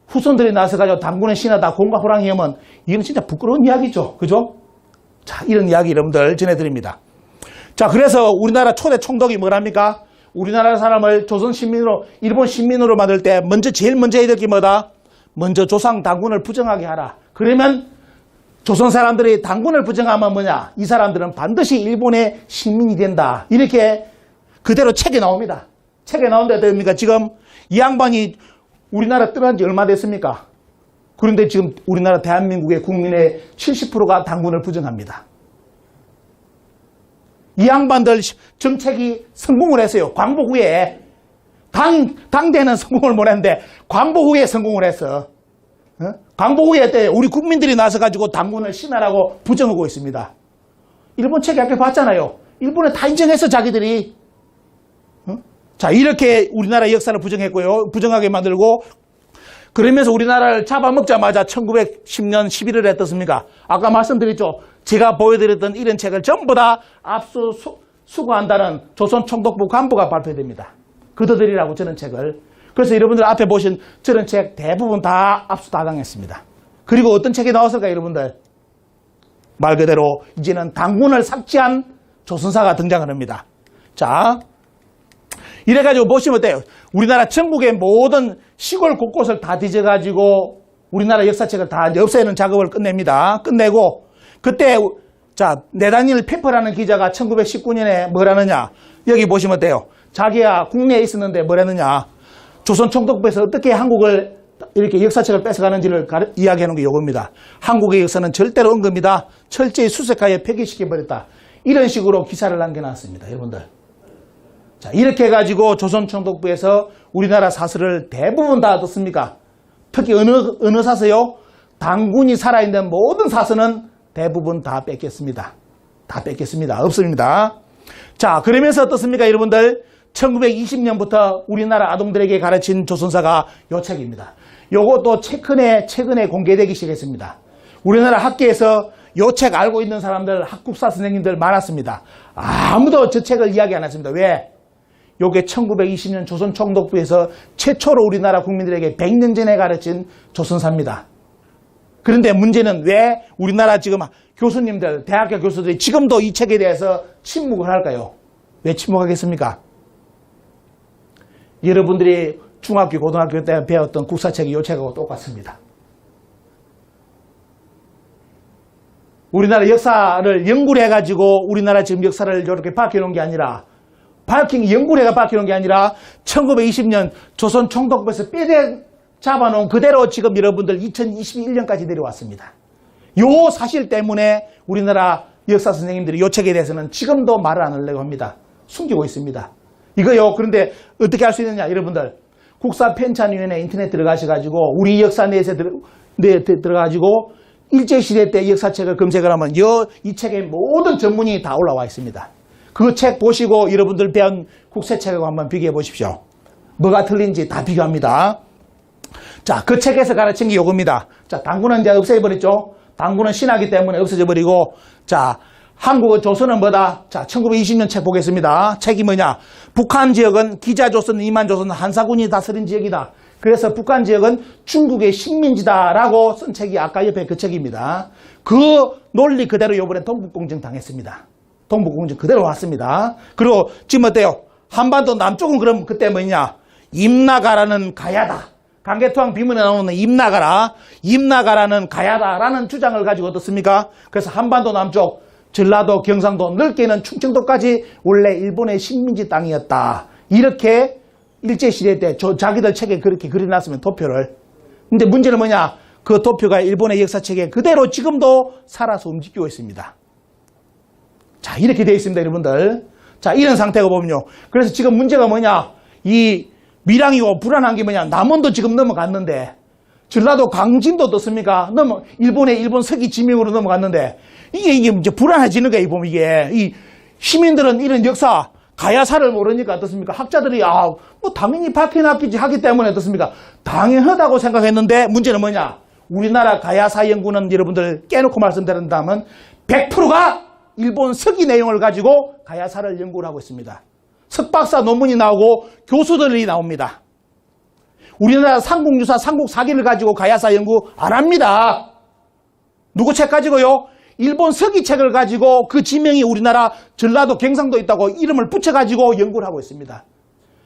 후손들이 나서가지고 당군은 신하다 곰과 호랑이 하면 이건 진짜 부끄러운 이야기죠. 그죠? 자 이런 이야기 여러분들 전해드립니다. 자 그래서 우리나라 초대 총독이 뭐랍니까? 우리나라 사람을 조선 신민으로 일본 신민으로 만들 때 제일 먼저 해야 될 게 뭐다? 먼저 조상 당군을 부정하게 하라. 그러면 조선 사람들이 당군을 부정하면 뭐냐? 이 사람들은 반드시 일본의 신민이 된다. 이렇게 그대로 책에 나옵니다. 책에 나오는데 어떻습니까? 지금 이 양반이 우리나라 떠난 지 얼마 됐습니까? 그런데 지금 우리나라 대한민국의 국민의 70%가 당군을 부정합니다. 이 양반들 정책이 성공을 했어요. 광복 후에. 당대는 성공을 못 했는데 광복 후에 성공을 했어. 광복 후에 때 우리 국민들이 나서가지고 당군을 신하라고 부정하고 있습니다. 일본 책에 앞에 봤잖아요. 일본에 다 인정했어 자기들이. 자 이렇게 우리나라 역사를 부정했고요. 부정하게 만들고 그러면서 우리나라를 잡아먹자마자 1910년 11월에 어떻습니까? 아까 말씀드렸죠. 제가 보여드렸던 이런 책을 전부 다 수거한다는 조선 총독부 간부가 발표됩니다. 그들이라고 저런 책을. 그래서 여러분들 앞에 보신 저런 책 대부분 다 압수 다 당했습니다. 그리고 어떤 책이 나왔을까요, 여러분들? 말 그대로 이제는 당군을 삭제한 조선사가 등장을 합니다. 자, 이래가지고 보시면 어때요? 우리나라 전국의 모든 시골 곳곳을 다 뒤져가지고 우리나라 역사책을 다 없애는 작업을 끝냅니다. 끝내고 그때 자 네다니엘 페퍼라는 기자가 1919년에 뭘 하느냐? 여기 보시면 어때요? 자기가 국내에 있었는데 뭘 했느냐? 조선총독부에서 어떻게 한국을 이렇게 역사책을 뺏어가는지를 이야기하는 게 이겁니다. 한국의 역사는 절대로 언급이다. 철저히 수색하여 폐기시켜버렸다. 이런 식으로 기사를 남겨놨습니다. 여러분들. 자, 이렇게 해가지고 조선총독부에서 우리나라 사설을 대부분 다 어떻습니까? 특히 어느 사서요? 당군이 살아있는 모든 사서는 대부분 다 뺏겼습니다. 다 뺏겼습니다. 없습니다. 자, 그러면서 어떻습니까, 여러분들? 1920년부터 우리나라 아동들에게 가르친 조선사가 요 책입니다. 요것도 최근에 공개되기 시작했습니다. 우리나라 학계에서 요 책 알고 있는 사람들, 학국사 선생님들 많았습니다. 아무도 저 책을 이야기 안 했습니다. 왜? 요게 1920년 조선총독부에서 최초로 우리나라 국민들에게 100년 전에 가르친 조선사입니다. 그런데 문제는 왜 우리나라 지금 교수님들, 대학교 교수들이 지금도 이 책에 대해서 침묵을 할까요? 왜 침묵하겠습니까? 여러분들이 중학교, 고등학교 때 배웠던 국사책이 이 책하고 똑같습니다. 우리나라 역사를 연구를 해가지고 우리나라 지금 역사를 이렇게 밝혀놓은 게 아니라 연구를 해가 밝혀놓은 게 아니라 1920년 조선 총독부에서 뼈대 잡아놓은 그대로 지금 여러분들 2021년까지 내려왔습니다. 요 사실 때문에 우리나라 역사 선생님들이 요 책에 대해서는 지금도 말을 안 하려고 합니다. 숨기고 있습니다. 이거요. 그런데 어떻게 할 수 있느냐, 여러분들. 국사편찬위원회 인터넷 들어가셔가지고 우리 역사 넷에 들어가가지고 일제시대 때 역사책을 검색을 하면 이 책의 모든 전문이 다 올라와 있습니다. 그 책 보시고 여러분들 배운 국사책하고 한번 비교해 보십시오. 뭐가 틀린지 다 비교합니다. 자, 그 책에서 가르친 게 요겁니다. 자, 당군은 이제 없애버렸죠. 당군은 신하기 때문에 없어져 버리고, 자, 한국의 조선은 뭐다? 자, 1920년 책 보겠습니다. 책이 뭐냐? 북한 지역은 기자조선, 이만조선, 한사군이 다스린 지역이다. 그래서 북한 지역은 중국의 식민지다라고 쓴 책이 아까 옆에 그 책입니다. 그 논리 그대로 요번에 동북공정 당했습니다. 동북공정 그대로 왔습니다. 그리고 지금 어때요? 한반도 남쪽은 그럼 그때 뭐냐? 임나가라는 가야다. 강개토왕 비문에 나오는 임나가라는 가야다라는 주장을 가지고 어떻습니까? 그래서 한반도 남쪽 전라도, 경상도, 넓게는 충청도까지 원래 일본의 식민지 땅이었다. 이렇게 일제시대 때 자기들 책에 그렇게 그려놨으면 도표를. 근데 문제는 뭐냐? 그 도표가 일본의 역사책에 그대로 지금도 살아서 움직이고 있습니다. 자, 이렇게 되어 있습니다, 여러분들. 자, 이런 상태가 보면요. 그래서 지금 문제가 뭐냐? 이 밀양이고 불안한 게 뭐냐? 남원도 지금 넘어갔는데, 전라도 강진도 어떻습니까? 일본 서기 지명으로 넘어갔는데, 이게 이제 불안해지는 거예요, 보면 이 시민들은 이런 역사, 가야사를 모르니까 어떻습니까? 학자들이, 뭐 당연히 밝혀놨겠지 하기 때문에 어떻습니까? 당연하다고 생각했는데, 문제는 뭐냐? 우리나라 가야사 연구는 여러분들 깨놓고 말씀드린다면, 100%가 일본 서기 내용을 가지고 가야사를 연구를 하고 있습니다. 석박사 논문이 나오고 교수들이 나옵니다. 우리나라 삼국유사, 삼국사기를 가지고 가야사 연구 안 합니다. 누구 책 가지고요? 일본 서기 책을 가지고 그 지명이 우리나라 전라도, 경상도 있다고 이름을 붙여가지고 연구를 하고 있습니다.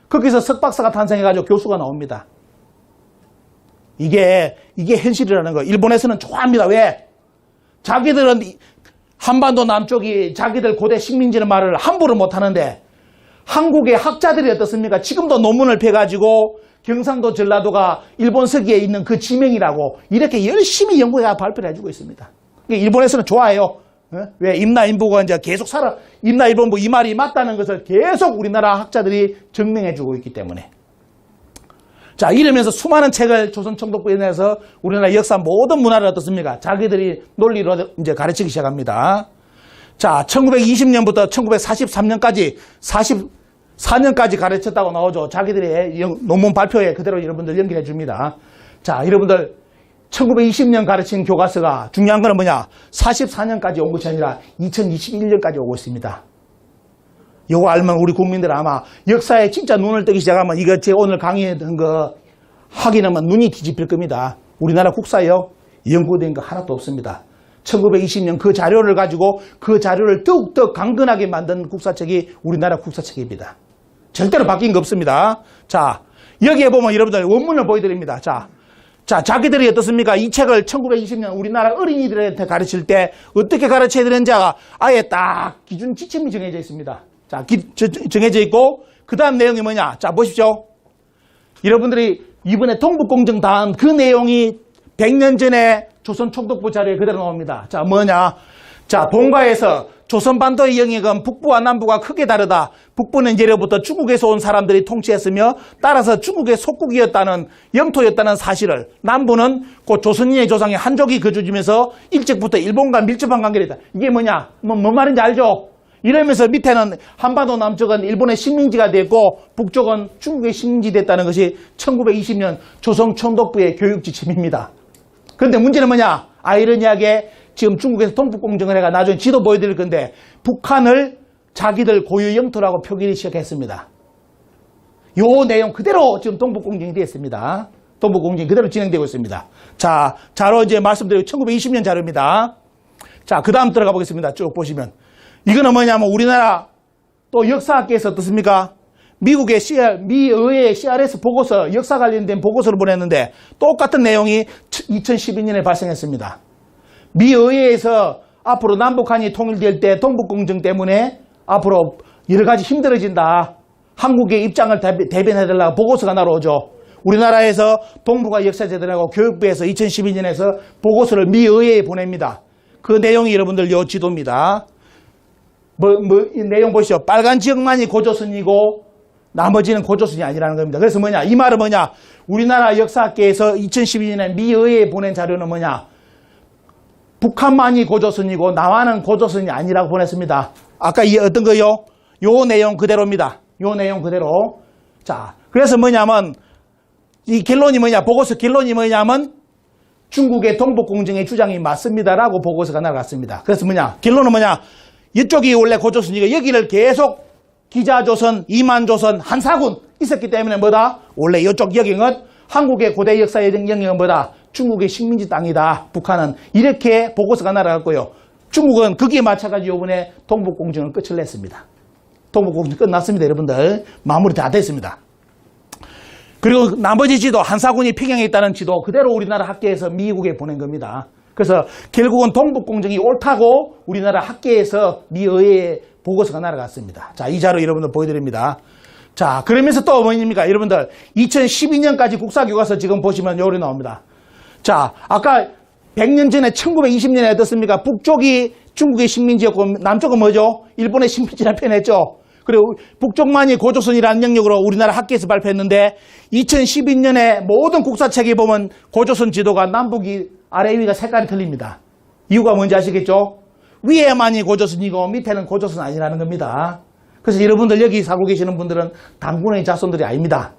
거기서 석박사가 탄생해가지고 교수가 나옵니다. 이게 현실이라는 거. 일본에서는 좋아합니다. 왜? 자기들은 한반도 남쪽이 자기들 고대 식민지는 말을 함부로 못하는데 한국의 학자들이 어떻습니까? 지금도 논문을 펴가지고 경상도, 전라도가 일본 서기에 있는 그 지명이라고 이렇게 열심히 연구해서 발표를 해주고 있습니다. 일본에서는 좋아해요. 왜? 임나인부가 이제 계속 임나일본부 이 말이 맞다는 것을 계속 우리나라 학자들이 증명해주고 있기 때문에. 자, 이러면서 수많은 책을 조선총독부에 내서 우리나라 역사 모든 문화를 어떻습니까? 자기들이 논리로 이제 가르치기 시작합니다. 자, 1920년부터 1943년까지 44년까지 가르쳤다고 나오죠. 자기들의 논문 발표에 그대로 여러분들 연결해 줍니다. 자, 여러분들 1920년 가르친 교과서가 중요한 거는 뭐냐? 44년까지 온 것이 아니라 2021년까지 오고 있습니다. 요거 알면 우리 국민들 아마 역사에 진짜 눈을 뜨기 시작하면 이거 제 오늘 강의했던 거 확인하면 눈이 뒤집힐 겁니다. 우리나라 국사요, 연구된 거 하나도 없습니다. 1920년 그 자료를 가지고 그 자료를 더욱더 강건하게 만든 국사책이 우리나라 국사책입니다. 절대로 바뀐 거 없습니다. 자, 여기에 보면 여러분들 원문을 보여드립니다. 자, 자기들이 어떻습니까? 이 책을 1920년 우리나라 어린이들한테 가르칠 때 어떻게 가르쳐야 되는지가 아예 딱 기준 지침이 정해져 있습니다. 자, 정해져 있고, 그 다음 내용이 뭐냐? 자, 보십시오. 여러분들이 이번에 동북공정 다한 그 내용이 100년 전에 조선 총독부 자료에 그대로 나옵니다. 자, 뭐냐? 자, 본과에서 조선반도의 영역은 북부와 남부가 크게 다르다. 북부는 예로부터 중국에서 온 사람들이 통치했으며 따라서 중국의 속국이었다는 영토였다는 사실을, 남부는 곧 조선인의 조상의 한족이 거주지면서 일찍부터 일본과 밀접한 관계를 했다. 이게 뭐냐? 뭔 말인지 알죠? 이러면서 밑에는 한반도 남쪽은 일본의 식민지가 됐고 북쪽은 중국의 식민지 됐다는 것이 1920년 조선 총독부의 교육 지침입니다. 그런데 문제는 뭐냐? 아이러니하게 지금 중국에서 동북공정을 해가 나중에 지도 보여드릴 건데 북한을 자기들 고유 영토라고 표기를 시작했습니다. 요 내용 그대로 지금 동북공정이 되었습니다. 동북공정이 그대로 진행되고 있습니다. 자, 자로 이제 말씀드리고 1920년 자료입니다. 자, 그 다음 들어가 보겠습니다. 쭉 보시면. 이거는 뭐냐면 우리나라 또 역사학계에서 어떻습니까? 미국의 미의회 CRS 보고서, 역사 관련된 보고서를 보냈는데 똑같은 내용이 2012년에 발생했습니다. 미의회에서 앞으로 남북한이 통일될 때 동북공정 때문에 앞으로 여러 가지 힘들어진다. 한국의 입장을 대변해달라고 보고서가 날아오죠. 우리나라에서 동북아 역사재단하고 교육부에서 2012년에서 보고서를 미의회에 보냅니다. 그 내용이 여러분들 요 지도입니다. 이 내용 보시죠. 빨간 지역만이 고조선이고 나머지는 고조선이 아니라는 겁니다. 그래서 뭐냐? 이 말은 뭐냐? 우리나라 역사학계에서 2012년에 미의회에 보낸 자료는 뭐냐? 북한만이 고조선이고 남한은 고조선이 아니라고 보냈습니다. 아까 이 어떤 거요? 요 내용 그대로입니다. 요 내용 그대로. 자, 그래서 뭐냐면 이 결론이 뭐냐? 보고서 결론이 뭐냐면 중국의 동북공정의 주장이 맞습니다라고 보고서가 나갔습니다. 그래서 뭐냐? 결론은 뭐냐? 이쪽이 원래 고조선이고 여기를 계속 기자조선, 이만조선, 한사군 있었기 때문에 뭐다? 원래 이쪽 영역은 한국의 고대 역사의 영역은 뭐다? 중국의 식민지 땅이다. 북한은 이렇게 보고서가 날아갔고요. 중국은 거기에 맞춰가지고 이번에 동북공정을 끝을 냈습니다. 동북공정 끝났습니다. 여러분들 마무리 다 됐습니다. 그리고 나머지 지도, 한사군이 평양에 있다는 지도 그대로 우리나라 학계에서 미국에 보낸 겁니다. 그래서 결국은 동북공정이 옳다고 우리나라 학계에서 미의회에 보고서가 날아갔습니다. 자, 이 자료 여러분들 보여드립니다. 자, 그러면서 또 뭐입니까? 여러분들 2012년까지 국사교과서 지금 보시면 요리 나옵니다. 자, 아까 100년 전에 1920년에 어떻습니까? 북쪽이 중국의 식민지였고 남쪽은 뭐죠? 일본의 식민지라 표현했죠. 그리고 북쪽만이 고조선이라는 영역으로 우리나라 학계에서 발표했는데 2012년에 모든 국사책에 보면 고조선 지도가 남북이 아래 위가 색깔이 틀립니다. 이유가 뭔지 아시겠죠? 위에만이 고조선이고 밑에는 고조선 아니라는 겁니다. 그래서 여러분들 여기 살고 계시는 분들은 당군의 자손들이 아닙니다.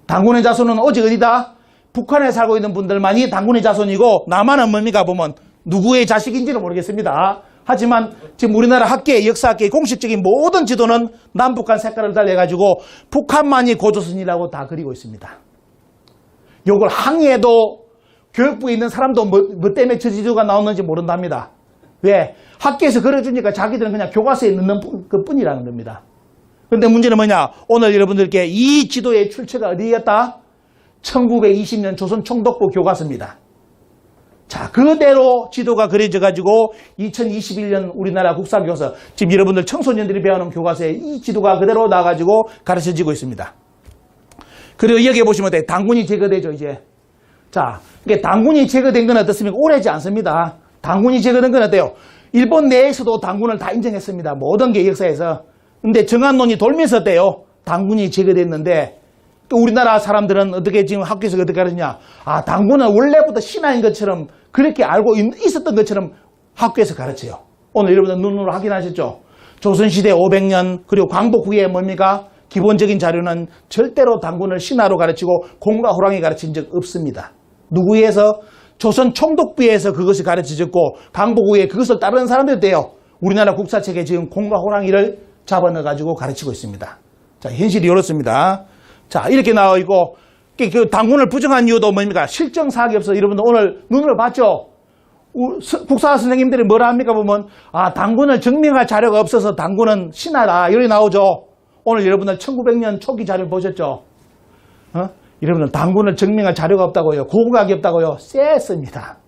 당군의 자손은 오직 어디다? 북한에 살고 있는 분들만이 당군의 자손이고 남한은 뭡니까 보면 누구의 자식인지는 모르겠습니다. 하지만 지금 우리나라 학계, 역사학계의 공식적인 모든 지도는 남북한 색깔을 달려가지고 북한만이 고조선이라고 다 그리고 있습니다. 요걸 항의해도 교육부에 있는 사람도 뭐 때문에 저 지도가 나오는지 모른답니다. 왜? 학계에서 그려주니까 자기들은 그냥 교과서에 넣는 그 뿐이라는 겁니다. 그런데 문제는 뭐냐? 오늘 여러분들께 이 지도의 출처가 어디였다? 1920년 조선 총독부 교과서입니다. 자, 그대로 지도가 그려져 가지고 2021년 우리나라 국사교과서, 지금 여러분들 청소년들이 배우는 교과서에 이 지도가 그대로 나가지고 가르쳐지고 있습니다. 그리고 여기에 보시면 돼. 당군이 제거되죠, 이제. 자, 이게 당군이 제거된 건 어떻습니까? 오래지 않습니다. 당군이 제거된 건 어때요? 일본 내에서도 당군을 다 인정했습니다. 모든 게 역사에서. 근데 정한론이 돌면서 어때요? 당군이 제거됐는데 또 우리나라 사람들은 어떻게 지금 학교에서 어떻게 가르치냐? 아, 당군은 원래부터 신화인 것처럼 그렇게 알고 있었던 것처럼 학교에서 가르쳐요. 오늘 여러분들 눈으로 확인하셨죠? 조선시대 500년 그리고 광복 후에 뭡니까? 기본적인 자료는 절대로 당군을 신화로 가르치고 공과 호랑이 가르친 적 없습니다. 누구에서? 조선 총독부에서 그것이 가르쳐졌고 광복 후에 그것을 따르는 사람들이 돼요. 우리나라 국사책에 지금 공과 호랑이를 잡아넣어가지고 가르치고 있습니다. 자, 현실이 이렇습니다. 자, 이렇게 나와 있고, 그 당군을 부정한 이유도 뭡니까? 실정사학이 없어. 여러분들 오늘 눈으로 봤죠? 국사 선생님들이 뭐라 합니까? 보면, 아, 당군을 증명할 자료가 없어서 당군은 신하다. 이렇게 나오죠? 오늘 여러분들 1900년 초기 자료 보셨죠? 여러분들 당군을 증명할 자료가 없다고요. 고고학이 없다고요. 쎄습니다.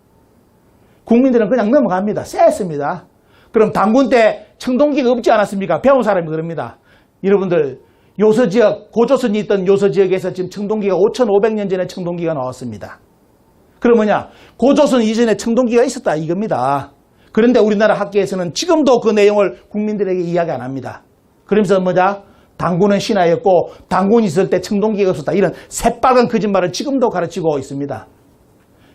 국민들은 그냥 넘어갑니다. 쎄습니다. 그럼 당군 때 청동기가 없지 않았습니까? 배운 사람이 그럽니다. 여러분들 요서지역, 고조선이 있던 요서지역에서 지금 청동기가 5500년 전에 청동기가 나왔습니다. 그럼 뭐냐? 고조선 이전에 청동기가 있었다 이겁니다. 그런데 우리나라 학계에서는 지금도 그 내용을 국민들에게 이야기 안 합니다. 그러면서 뭐냐? 당군은 신화였고 당군이 있을 때 청동기가 없었다. 이런 새빨간 거짓말을 지금도 가르치고 있습니다.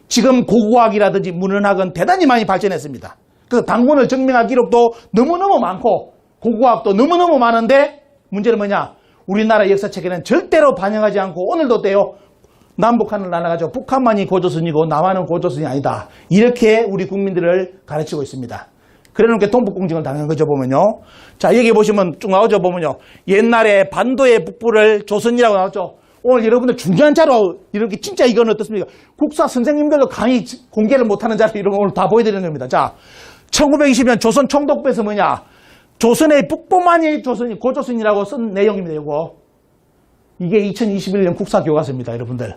지금 고고학이라든지 문헌학은 대단히 많이 발전했습니다. 그래서 당군을 증명할 기록도 너무너무 많고 고고학도 너무너무 많은데 문제는 뭐냐? 우리나라 역사책에는 절대로 반영하지 않고 오늘도 때요. 남북한을 나눠가지고 북한만이 고조선이고 남한은 고조선이 아니다. 이렇게 우리 국민들을 가르치고 있습니다. 그래놓게 동북공정을 당한 거죠, 보면요. 자, 여기 보시면 쭉 나오죠, 보면요. 옛날에 반도의 북부를 조선이라고 나왔죠. 오늘 여러분들 중요한 자료, 이렇게 진짜 이건 어떻습니까? 국사 선생님들도 강의 공개를 못하는 자료 이런 거 오늘 다 보여드리는 겁니다. 자, 1920년 조선 총독부에서 뭐냐? 조선의 북부만이 조선이 고조선이라고 쓴 내용입니다, 이거. 이게 2021년 국사교과서입니다, 여러분들.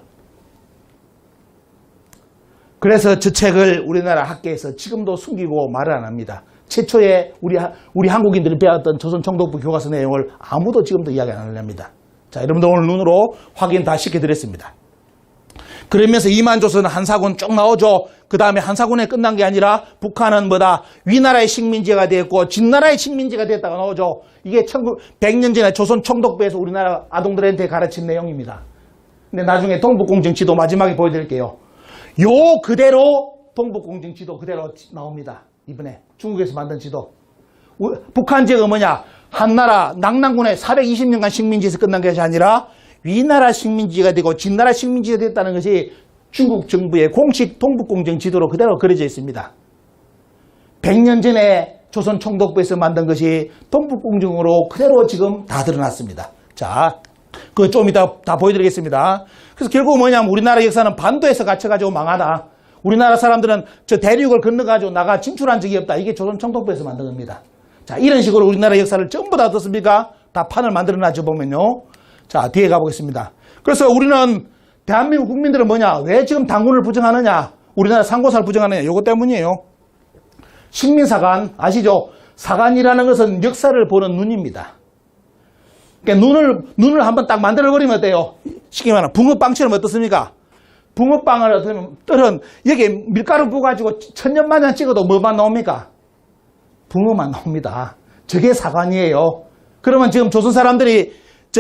그래서 저 책을 우리나라 학계에서 지금도 숨기고 말을 안 합니다. 최초에 우리 한국인들이 배웠던 조선 총독부 교과서 내용을 아무도 지금도 이야기 안 합니다. 자, 여러분들 오늘 눈으로 확인 다 시켜드렸습니다. 그러면서 이만조선 한사군 쭉 나오죠. 그 다음에 한사군에 끝난 게 아니라 북한은 뭐다? 위나라의 식민지가 되었고 진나라의 식민지가 됐다가 나오죠. 이게 100년 전에 조선 총독부에서 우리나라 아동들한테 가르친 내용입니다. 근데 나중에 동북공정 지도 마지막에 보여드릴게요. 요 그대로 동북공정 지도 그대로 나옵니다. 이번에 중국에서 만든 지도. 북한 지역은 뭐냐? 한나라 낙랑군의 420년간 식민지에서 끝난 것이 아니라 위나라 식민지가 되고 진나라 식민지가 됐다는 것이 중국 정부의 공식 동북공정 지도로 그대로 그려져 있습니다. 100년 전에 조선 총독부에서 만든 것이 동북공정으로 그대로 지금 다 드러났습니다. 자, 그거 좀 이따 다 보여드리겠습니다. 그래서 결국 뭐냐면 우리나라 역사는 반도에서 갇혀가지고 망하다. 우리나라 사람들은 저 대륙을 건너가지고 나가 진출한 적이 없다. 이게 조선 총독부에서 만든 겁니다. 자, 이런 식으로 우리나라 역사를 전부 다 어떻습니까? 다 판을 만들어놨죠, 보면요. 자, 뒤에 가보겠습니다. 그래서 우리는 대한민국 국민들은 뭐냐? 왜 지금 당군을 부정하느냐? 우리나라 상고사를 부정하느냐? 요거 때문이에요. 식민사관, 아시죠? 사관이라는 것은 역사를 보는 눈입니다. 그러니까 눈을 한번 딱 만들어버리면 어때요? 쉽게 말하면 붕어빵처럼 어떻습니까? 붕어빵을 어떻게 여기에 밀가루 부어가지고 천년만년 찍어도 뭐만 나옵니까? 붕어만 나옵니다. 저게 사관이에요. 그러면 지금 조선 사람들이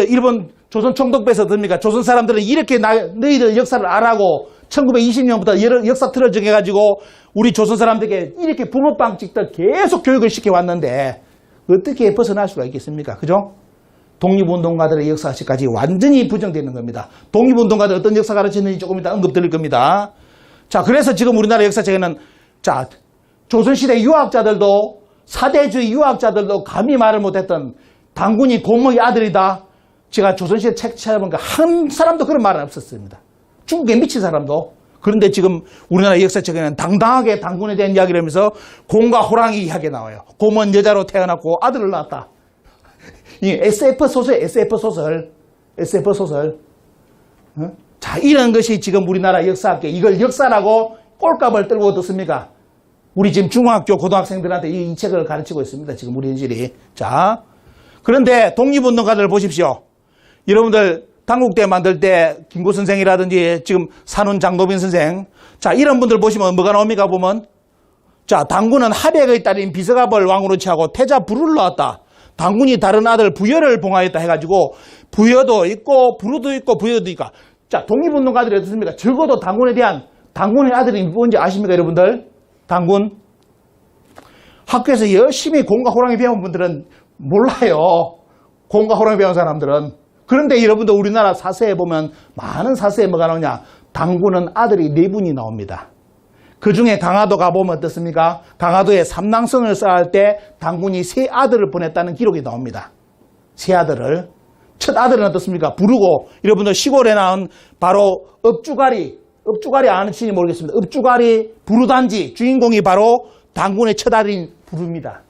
일본 조선 총독부에서 어떻습니까? 조선 사람들은 이렇게 너희들 역사를 알아고 1920년부터 역사 틀을 정해가지고 우리 조선 사람들에게 이렇게 붕어빵 찍듯 계속 교육을 시켜왔는데 어떻게 벗어날 수가 있겠습니까? 그죠? 독립운동가들의 역사까지 완전히 부정되는 겁니다. 독립운동가들 어떤 역사 가르치는지 조금 이따 언급드릴 겁니다. 자, 그래서 지금 우리나라 역사책에는 자, 조선시대 유학자들도 사대주의 유학자들도 감히 말을 못했던 당군이 고모의 아들이다. 제가 조선시대 책 찾아보니까 한 사람도 그런 말은 없었습니다. 중국에 미친 사람도. 그런데 지금 우리나라 역사책에는 당당하게 당군에 대한 이야기를 하면서 곰과 호랑이 이야기 나와요. 곰은 여자로 태어났고 아들을 낳았다. 이 SF 소설, SF 소설. 자, 이런 것이 지금 우리나라 역사학계, 이걸 역사라고 꼴값을 떨고 듣습니까? 우리 지금 중학교, 고등학생들한테 이 책을 가르치고 있습니다. 지금 우리 현실이. 자, 그런데 독립운동가들 보십시오. 여러분들 당국대 만들 때 김구 선생이라든지 지금 산훈 장도빈 선생. 자, 이런 분들 보시면 뭐가 나옵니까? 보면. 자, 당군은 하백의 딸인 비서갑을 왕으로 취하고 태자 부루를 낳았다. 당군이 다른 아들 부여를 봉하였다 해가지고 부여도 있고 부루도 있고 부여도 있고. 자, 독립운동가들이 어떻습니까? 적어도 당군에 대한 당군의 아들이 뭔지 아십니까, 여러분들? 당군. 학교에서 열심히 곰과 호랑이 배운 분들은 몰라요. 곰과 호랑이 배운 사람들은. 그런데 여러분들 우리나라 사서에 보면 많은 사서에 뭐가 나오냐? 당군은 아들이 4분이 나옵니다. 그 중에 강화도 가보면 어떻습니까? 강화도에 삼낭성을 쌓을 때 당군이 3아들을 보냈다는 기록이 나옵니다. 3아들을. 첫 아들은 어떻습니까? 부르고, 여러분들 시골에 나온 바로 읍주가리 아는지 모르겠습니다. 읍주가리 부르단지 주인공이 바로 당군의 첫 아들인 부르입니다.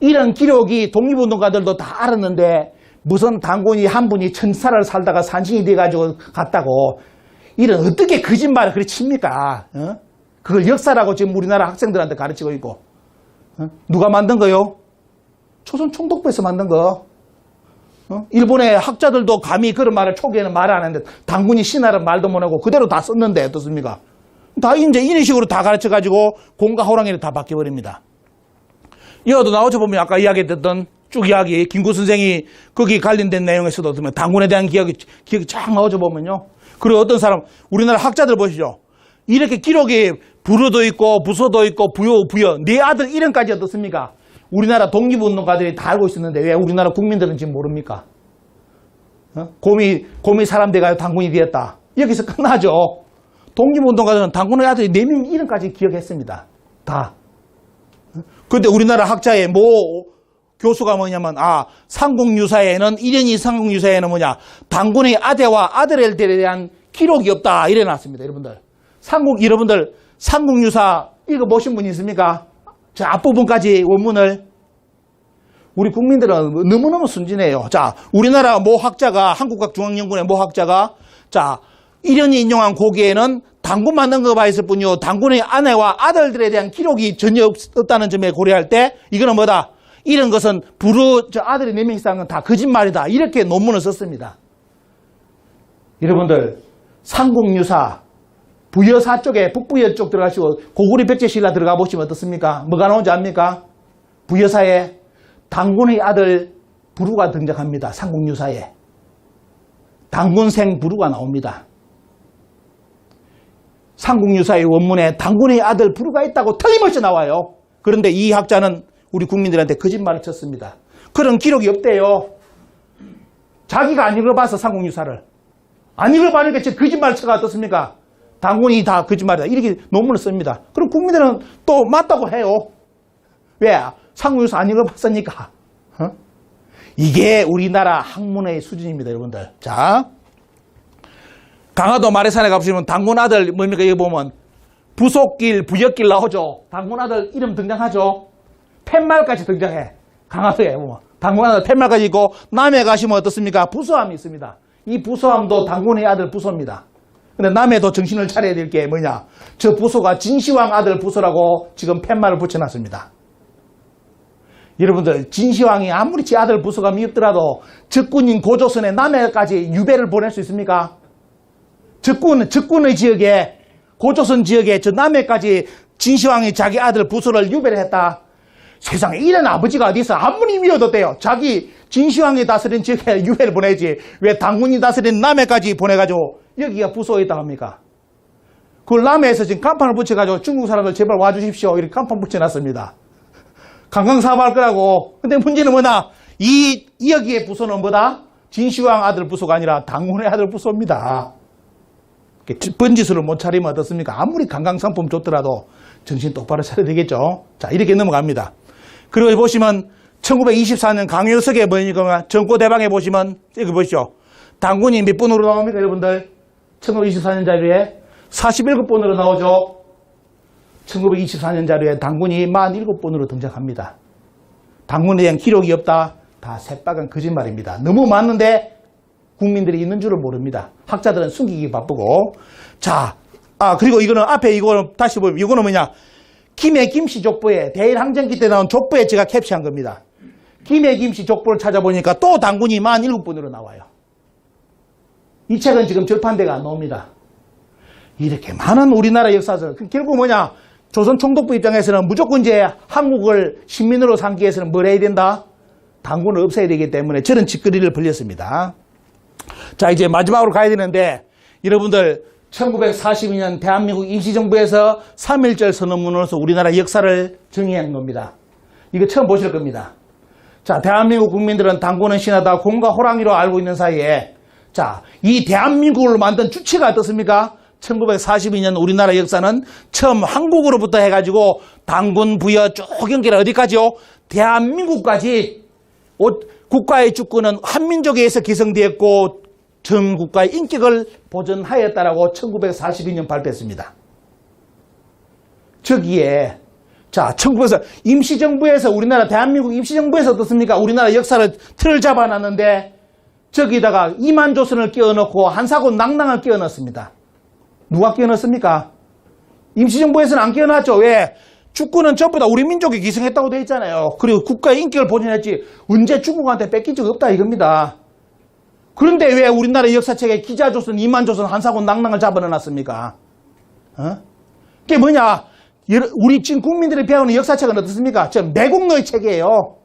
이런 기록이 독립운동가들도 다 알았는데 무슨 당군이 한 분이 천사를 살다가 산신이 돼가지고 갔다고 이런 어떻게 거짓말을 그리 칩니까? 어? 그걸 역사라고 지금 우리나라 학생들한테 가르치고 있고 누가 만든 거요? 조선 총독부에서 만든 거. 일본의 학자들도 감히 그런 말을 초기에는 말을 안 했는데 당군이 신하는 말도 못하고 그대로 다 썼는데 어떻습니까? 다 이제 이런 식으로 다 가르쳐가지고 공과 호랑이를 다 바뀌어버립니다. 이어도 나오죠 보면 아까 이야기했던 쭉 이야기 김구 선생이 거기 관련된 내용에서도 보면 당군에 대한 기억이 쫙 나오죠 보면요. 그리고 어떤 사람 우리나라 학자들 보시죠. 이렇게 기록이 부르도 있고 부서도 있고 부여 네 아들 이름까지 어떻습니까? 우리나라 독립운동가들이 다 알고 있었는데 왜 우리나라 국민들은 지금 모릅니까? 곰이 사람 돼가지고 당군이 되었다. 여기서 끝나죠. 독립운동가들은 당군의 아들이 4명 이름까지 기억했습니다. 다. 그런데 우리나라 학자의 모 교수가 뭐냐면 삼국유사에는 이련이 삼국유사에는 뭐냐 당군의 아대와 아들에 대한 기록이 없다 이래 놨습니다. 여러분들 삼국유사 읽어보신 분 있습니까? 자, 앞부분까지 원문을. 우리 국민들은 너무너무 순진해요. 자, 우리나라 모 학자가, 한국과학중앙연구원의 모 학자가, 자, 이련이 인용한 고기에는 당군 만든 거 봐 있을 뿐이요. 당군의 아내와 아들들에 대한 기록이 전혀 없다는 점에 고려할 때, 이거는 뭐다? 이런 것은 아들이 4명이 쌓은 건 다 거짓말이다. 이렇게 논문을 썼습니다. 여러분들, 삼국유사, 부여사 쪽에 북부여 쪽 들어가시고 고구려 백제신라 들어가 보시면 어떻습니까? 뭐가 나오는지 압니까? 부여사에 당군의 아들 부루가 등장합니다. 삼국유사에. 당군생 부루가 나옵니다. 삼국유사의 원문에 당군의 아들 부루가 있다고 틀림없이 나와요. 그런데 이 학자는 우리 국민들한테 거짓말을 쳤습니다. 그런 기록이 없대요. 자기가 안 읽어봐서 삼국유사를. 안 읽어봐니까 지금 거짓말을 쳐가 어떻습니까? 당군이 다 거짓말이다. 이렇게 논문을 씁니다. 그럼 국민들은 또 맞다고 해요. 왜? 삼국유사 안 읽어봤으니까. 이게 우리나라 학문의 수준입니다, 여러분들. 자, 강화도 마래산에 가보시면 당군 아들 뭡니까? 여기 보면 부속길, 부역길 나오죠. 당군 아들 이름 등장하죠. 팻말까지 등장해. 강화도에 보면 당군 아들 팻말까지 있고 남해 가시면 어떻습니까? 부소함이 있습니다. 이 부소함도 당군의 아들 부소입니다. 근데 남해도 정신을 차려야 될 게 뭐냐? 저 부소가 진시황 아들 부소라고 지금 팻말을 붙여놨습니다. 여러분들 진시황이 아무리 지 아들 부소가 미흡더라도 적군인 고조선의 남해까지 유배를 보낼 수 있습니까? 적군의 지역에 고조선 지역에 저 남해까지 진시황이 자기 아들 부소를 유배를 했다. 세상에 이런 아버지가 어디 있어? 아무리 미워도 돼요. 자기 진시황이 다스린 지역에 유배를 보내지 왜 당군이 다스린 남해까지 보내가지고 여기가 부소에 있다 합니까? 그걸 남해에서 지금 간판을 붙여가지고 중국 사람들 제발 와주십시오 이렇게 간판 붙여놨습니다. 관광사업할 거라고. 근데 문제는 뭐냐? 여기의 부소는 뭐다? 진시황 아들 부소가 아니라 당군의 아들 부소입니다. 번지수를 못 차리면 어떻습니까? 아무리 관광상품 좋더라도 정신 똑바로 차려야 되겠죠. 자, 이렇게 넘어갑니다. 그리고 보시면 1924년 강효석의 뭐니까 정고대방에 보시면 여기 보시죠. 당군이 몇 번으로 나옵니까, 여러분들? 1924년 자료에 47번으로 나오죠. 1924년 자료에 당군이 47번으로 등장합니다. 당군에 대한 기록이 없다. 다 새빨간 거짓말입니다. 너무 많은데 국민들이 있는 줄을 모릅니다. 학자들은 숨기기 바쁘고. 자, 그리고 이거는 앞에 이거는 다시 보면 이거는 뭐냐? 김해 김씨 족보에 대일항쟁기 때 나온 족보에 제가 캡처한 겁니다. 김해 김씨 족보를 찾아보니까 또 당군이 47번으로 나와요. 이 책은 지금 절판대가 안 나옵니다. 이렇게 많은 우리나라 역사들 결국 뭐냐? 조선 총독부 입장에서는 무조건 이제 한국을 식민으로 삼기 위해서는 뭘 해야 된다? 당군을 없애야 되기 때문에 저런 짓거리를 벌였습니다. 자, 이제 마지막으로 가야 되는데 여러분들 1942년 대한민국 임시정부에서 3.1절 선언문으로서 우리나라 역사를 정의한 겁니다. 이거 처음 보실 겁니다. 자, 대한민국 국민들은 당군은 신하다 곰과 호랑이로 알고 있는 사이에 자, 이 대한민국을 만든 주체가 어떻습니까? 1942년 우리나라 역사는 처음 한국으로부터 해가지고 당군 부여 쭉 연결해 어디까지요? 대한민국까지 국가의 주권은 한민족에 의해서 기성되었고 전 국가의 인격을 보존하였다라고 1942년 발표했습니다. 저기에 자, 임시정부에서 우리나라 대한민국 임시정부에서 어떻습니까? 우리나라 역사를 틀을 잡아놨는데 저기다가 이만조선을 끼워넣고 한사군 낭낭을 끼워넣습니다. 누가 끼워넣습니까? 임시정부에서는 안 끼워놨죠. 왜? 축구는 전부 다 우리 민족이 기승했다고 되어 있잖아요. 그리고 국가의 인격을 보존했지 언제 중국한테 뺏긴 적 없다 이겁니다. 그런데 왜 우리나라 역사책에 기자조선, 이만조선, 한사군 낭낭을 잡아넣었습니까? 그게 뭐냐? 우리 지금 국민들이 배우는 역사책은 어떻습니까? 저 매국노의 책이에요.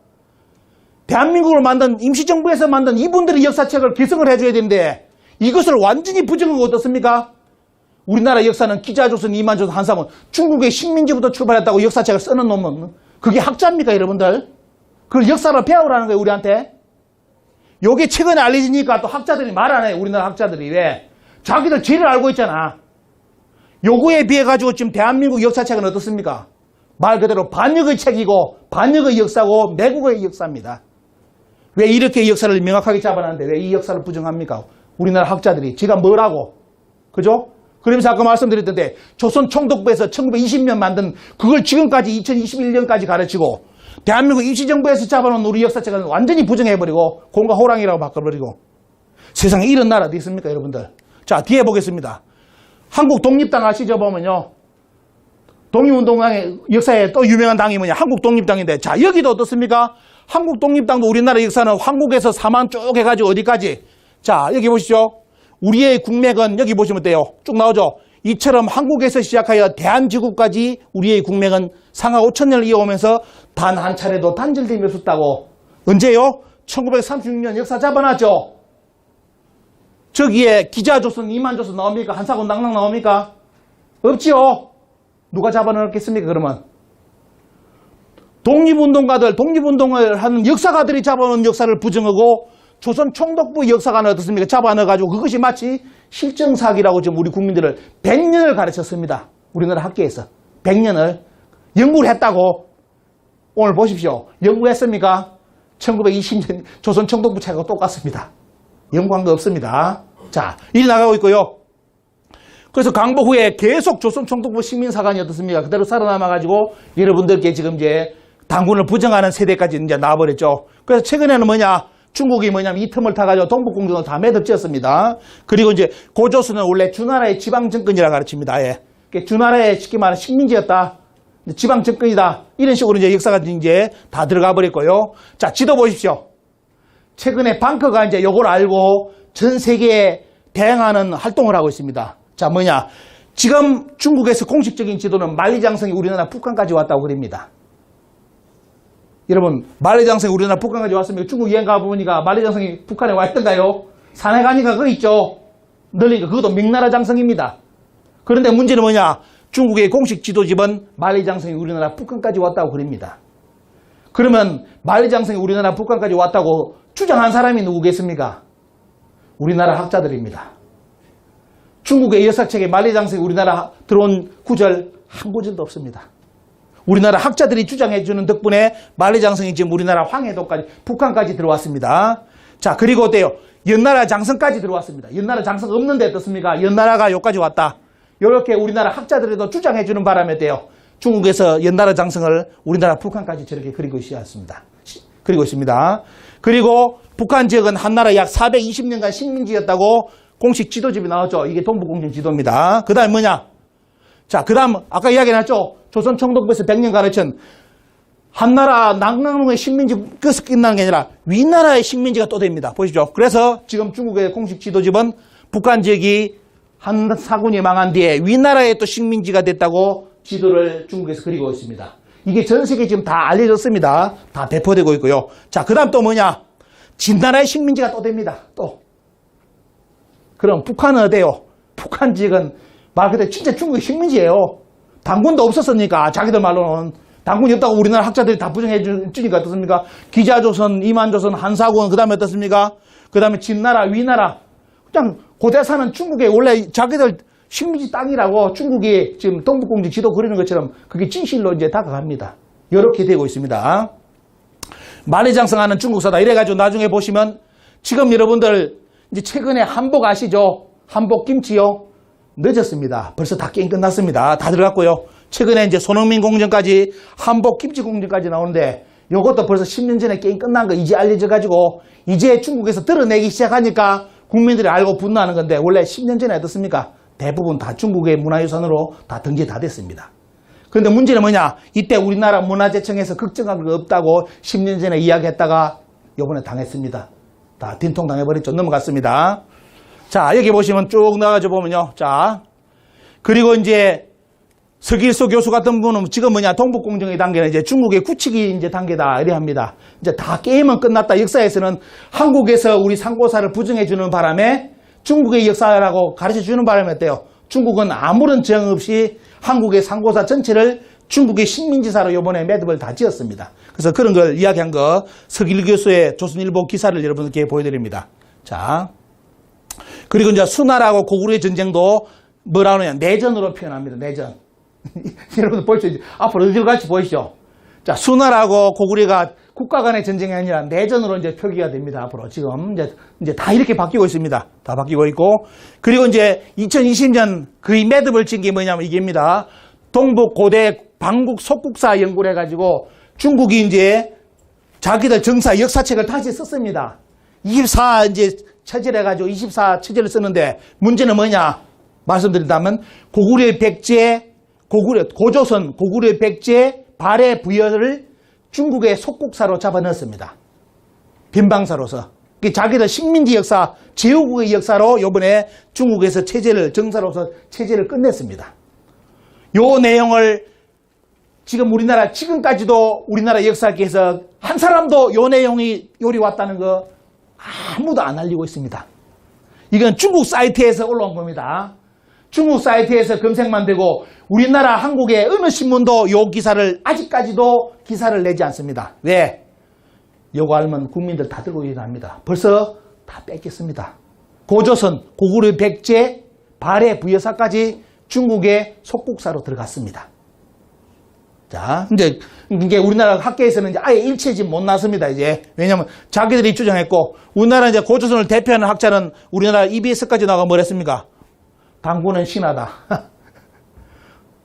대한민국을 만든 임시정부에서 만든 이분들의 역사책을 개성을 해줘야 되는데 이것을 완전히 부정하고 어떻습니까? 우리나라 역사는 기자조선, 이만조선, 한사군 중국의 식민지부터 출발했다고 역사책을 써놓은 놈은 그게 학자입니까 여러분들? 그걸 역사를 배우라는 거예요 우리한테. 요게 최근에 알려지니까 또 학자들이 말 안 해요. 우리나라 학자들이. 왜? 자기들 죄를 알고 있잖아. 요거에 비해 가지고 지금 대한민국 역사책은 어떻습니까? 말 그대로 반역의 책이고 반역의 역사고 매국의 역사입니다. 왜 이렇게 역사를 명확하게 잡아놨는데 왜 이 역사를 부정합니까? 우리나라 학자들이 제가 뭐라고? 그죠? 그러면서 아까 말씀드렸던데 조선 총독부에서 1920년 만든 그걸 지금까지 2021년까지 가르치고 대한민국 임시정부에서 잡아놓은 우리 역사책은 완전히 부정해버리고 공과 호랑이라고 바꿔버리고 세상에 이런 나라 어디 있습니까 여러분들? 자 뒤에 보겠습니다. 한국 독립당 아시죠 보면요. 독립운동당의 역사에 또 유명한 당이 뭐냐 한국 독립당인데 자 여기도 어떻습니까? 한국 독립당도 우리나라 역사는 한국에서 사만 쭉 해가지고 어디까지? 자 여기 보시죠. 우리의 국맥은 여기 보시면 돼요. 쭉 나오죠. 이처럼 한국에서 시작하여 대한제국까지 우리의 국맥은 상하 5천년을 이어오면서 단 한 차례도 단절됨이 없었다고. 언제요? 1936년 역사 잡아놨죠. 저기에 기자조선, 이만조선 나옵니까? 한사군 낭낭 나옵니까? 없지요. 누가 잡아놓겠습니까 그러면? 독립운동가들, 독립운동을 하는 역사가들이 잡아놓은 역사를 부정하고 조선 총독부 역사관은 어떻습니까? 잡아넣어가지고 그것이 마치 실정사기라고 지금 우리 국민들을 100년을 가르쳤습니다. 우리나라 학계에서. 100년을 연구를 했다고. 오늘 보십시오. 연구했습니까? 1920년 조선 총독부 책하고 똑같습니다. 연구한 거 없습니다. 자, 일 나가고 있고요. 그래서 강복 후에 계속 조선 총독부 식민사관이 어떻습니까? 그대로 살아남아가지고 여러분들께 지금 이제 당군을 부정하는 세대까지 이제 나와버렸죠. 그래서 최근에는 뭐냐? 중국이 뭐냐면 이 틈을 타가지고 동북공정을 다 매듭지었습니다. 그리고 이제 고조선은 원래 주나라의 지방정권이라 가르칩니다. 예. 주나라의 쉽게 말하면 식민지였다. 지방정권이다. 이런 식으로 이제 역사가 이제 다 들어가 버렸고요. 자, 지도 보십시오. 최근에 방크가 이제 요걸 알고 전 세계에 대응하는 활동을 하고 있습니다. 자, 뭐냐. 지금 중국에서 공식적인 지도는 만리장성이 우리나라 북한까지 왔다고 그럽니다. 여러분 만리장성이 우리나라 북한까지 왔습니까? 중국 여행 가보니까 만리장성이 북한에 와 있던가요? 산에 가니까 그거 있죠. 늘리니까 그것도 명나라 장성입니다. 그런데 문제는 뭐냐? 중국의 공식 지도집은 만리장성이 우리나라 북한까지 왔다고 그럽니다. 그러면 만리장성이 우리나라 북한까지 왔다고 주장한 사람이 누구겠습니까? 우리나라 학자들입니다. 중국의 역사책에 만리장성이 우리나라 들어온 구절 한 구절도 없습니다. 우리나라 학자들이 주장해주는 덕분에 만리장성이 지금 우리나라 황해도까지 북한까지 들어왔습니다. 자 그리고 어때요? 연나라 장성까지 들어왔습니다. 연나라 장성 없는데 어떻습니까? 연나라가 여기까지 왔다. 이렇게 우리나라 학자들도 주장해주는 바람에 어때요? 중국에서 연나라 장성을 우리나라 북한까지 저렇게 그리고 있습니다. 그리고 북한 지역은 한나라 약 420년간 식민지였다고 공식 지도집이 나왔죠. 이게 동북공정 지도입니다. 그 다음에 뭐냐? 자, 그 다음 아까 이야기했죠. 조선 총독부에서 100년 가르친 한나라 낭낭의 식민지 끝이 끝나는 게 아니라 위나라의 식민지가 또 됩니다. 보시죠. 그래서 지금 중국의 공식 지도집은 북한 지역이 한사군이 망한 뒤에 위나라의 또 식민지가 됐다고 지도를 중국에서 그리고 있습니다. 이게 전 세계에 지금 다 알려졌습니다. 다 배포되고 있고요. 자, 그 다음 또 뭐냐? 진나라의 식민지가 또 됩니다. 또. 그럼 북한은 어때요? 북한 지역은 말 그대로 진짜 중국의 식민지예요. 당군도 없었으니까 자기들 말로는 당군이 없다고 우리나라 학자들이 다 부정해 주니까 어떻습니까? 기자조선, 이만조선, 한사군, 그 다음에 어떻습니까? 그 다음에 진나라, 위나라. 그냥 고대사는 중국의 원래 자기들 식민지 땅이라고 중국이 지금 동북공정 지도 그리는 것처럼 그게 진실로 이제 다가갑니다. 이렇게 되고 있습니다. 만리장성하는 중국사다. 이래가지고 나중에 보시면 지금 여러분들 이제 최근에 한복 아시죠? 한복 김치요. 늦었습니다. 벌써 다 게임 끝났습니다. 다 들어갔고요. 최근에 이제 손흥민 공정까지 한복 김치 공정까지 나오는데 요것도 벌써 10년 전에 게임 끝난 거 이제 알려져가지고 이제 중국에서 드러내기 시작하니까 국민들이 알고 분노하는 건데 원래 10년 전에 어떻습니까? 대부분 다 중국의 문화유산으로 다 등재 다 됐습니다. 그런데 문제는 뭐냐? 이때 우리나라 문화재청에서 걱정할 거 없다고 10년 전에 이야기했다가 요번에 당했습니다. 다 딘통 당해버렸죠. 넘어갔습니다. 자, 여기 보시면 쭉 나가져 보면요. 자, 그리고 이제 서길서 교수 같은 분은 지금 뭐냐? 동북공정의 단계는 이제 중국의 굳히기 이제 단계다. 이래 합니다. 이제 다 게임은 끝났다. 역사에서는 한국에서 우리 상고사를 부정해주는 바람에 중국의 역사라고 가르쳐주는 바람에 어때요? 중국은 아무런 제한 없이 한국의 상고사 전체를 중국의 식민지사로 이번에 매듭을 다 지었습니다. 그래서 그런 걸 이야기한 거 서길 교수의 조선일보 기사를 여러분께 보여드립니다. 자, 그리고 이제 수나라하고 고구려의 전쟁도 뭐라 하느냐? 내전으로 표현합니다. 내전. 여러분들 보시죠. 앞으로 어디로 갈지 보이시죠? 자, 수나라하고 고구려가 국가 간의 전쟁이 아니라 내전으로 이제 표기가 됩니다. 앞으로 지금 이제 다 이렇게 바뀌고 있습니다. 다 바뀌고 있고. 그리고 이제 2020년 거의 매듭을 친 게 뭐냐면 이게입니다. 동북 고대 방국 속국사 연구를 해가지고 중국이 이제 자기들 정사 역사책을 다시 썼습니다. 24 이제 체제를 해가지고 24 체제를 썼는데 문제는 뭐냐? 말씀드린다면 고구려의 백제, 고조선 고구려의 백제 발해 부여를 중국의 속국사로 잡아넣었습니다. 변방사로서. 자기들 식민지 역사, 제후국의 역사로 이번에 중국에서 정사로서 체제를 끝냈습니다. 요 내용을 지금 우리나라, 지금까지도 우리나라 역사계에서 한 사람도 요 내용이 요리 왔다는 거 아무도 안 알리고 있습니다. 이건 중국 사이트에서 올라온 겁니다. 중국 사이트에서 검색만 되고 우리나라 한국의 어느 신문도 요 기사를 아직까지도 기사를 내지 않습니다. 왜? 요거 알면 국민들 다 들고 일어납니다. 벌써 다 뺏겼습니다. 고조선, 고구려 백제, 발해 부여사까지 중국의 속국사로 들어갔습니다. 자, 이제 이게 우리나라 학계에서는 이제 아예 일체지 못 나섭니다. 이제 왜냐하면 자기들이 주장했고 우리나라 이제 고조선을 대표하는 학자는 우리나라 EBS까지 나가 뭐랬습니까? 당군은 신하다.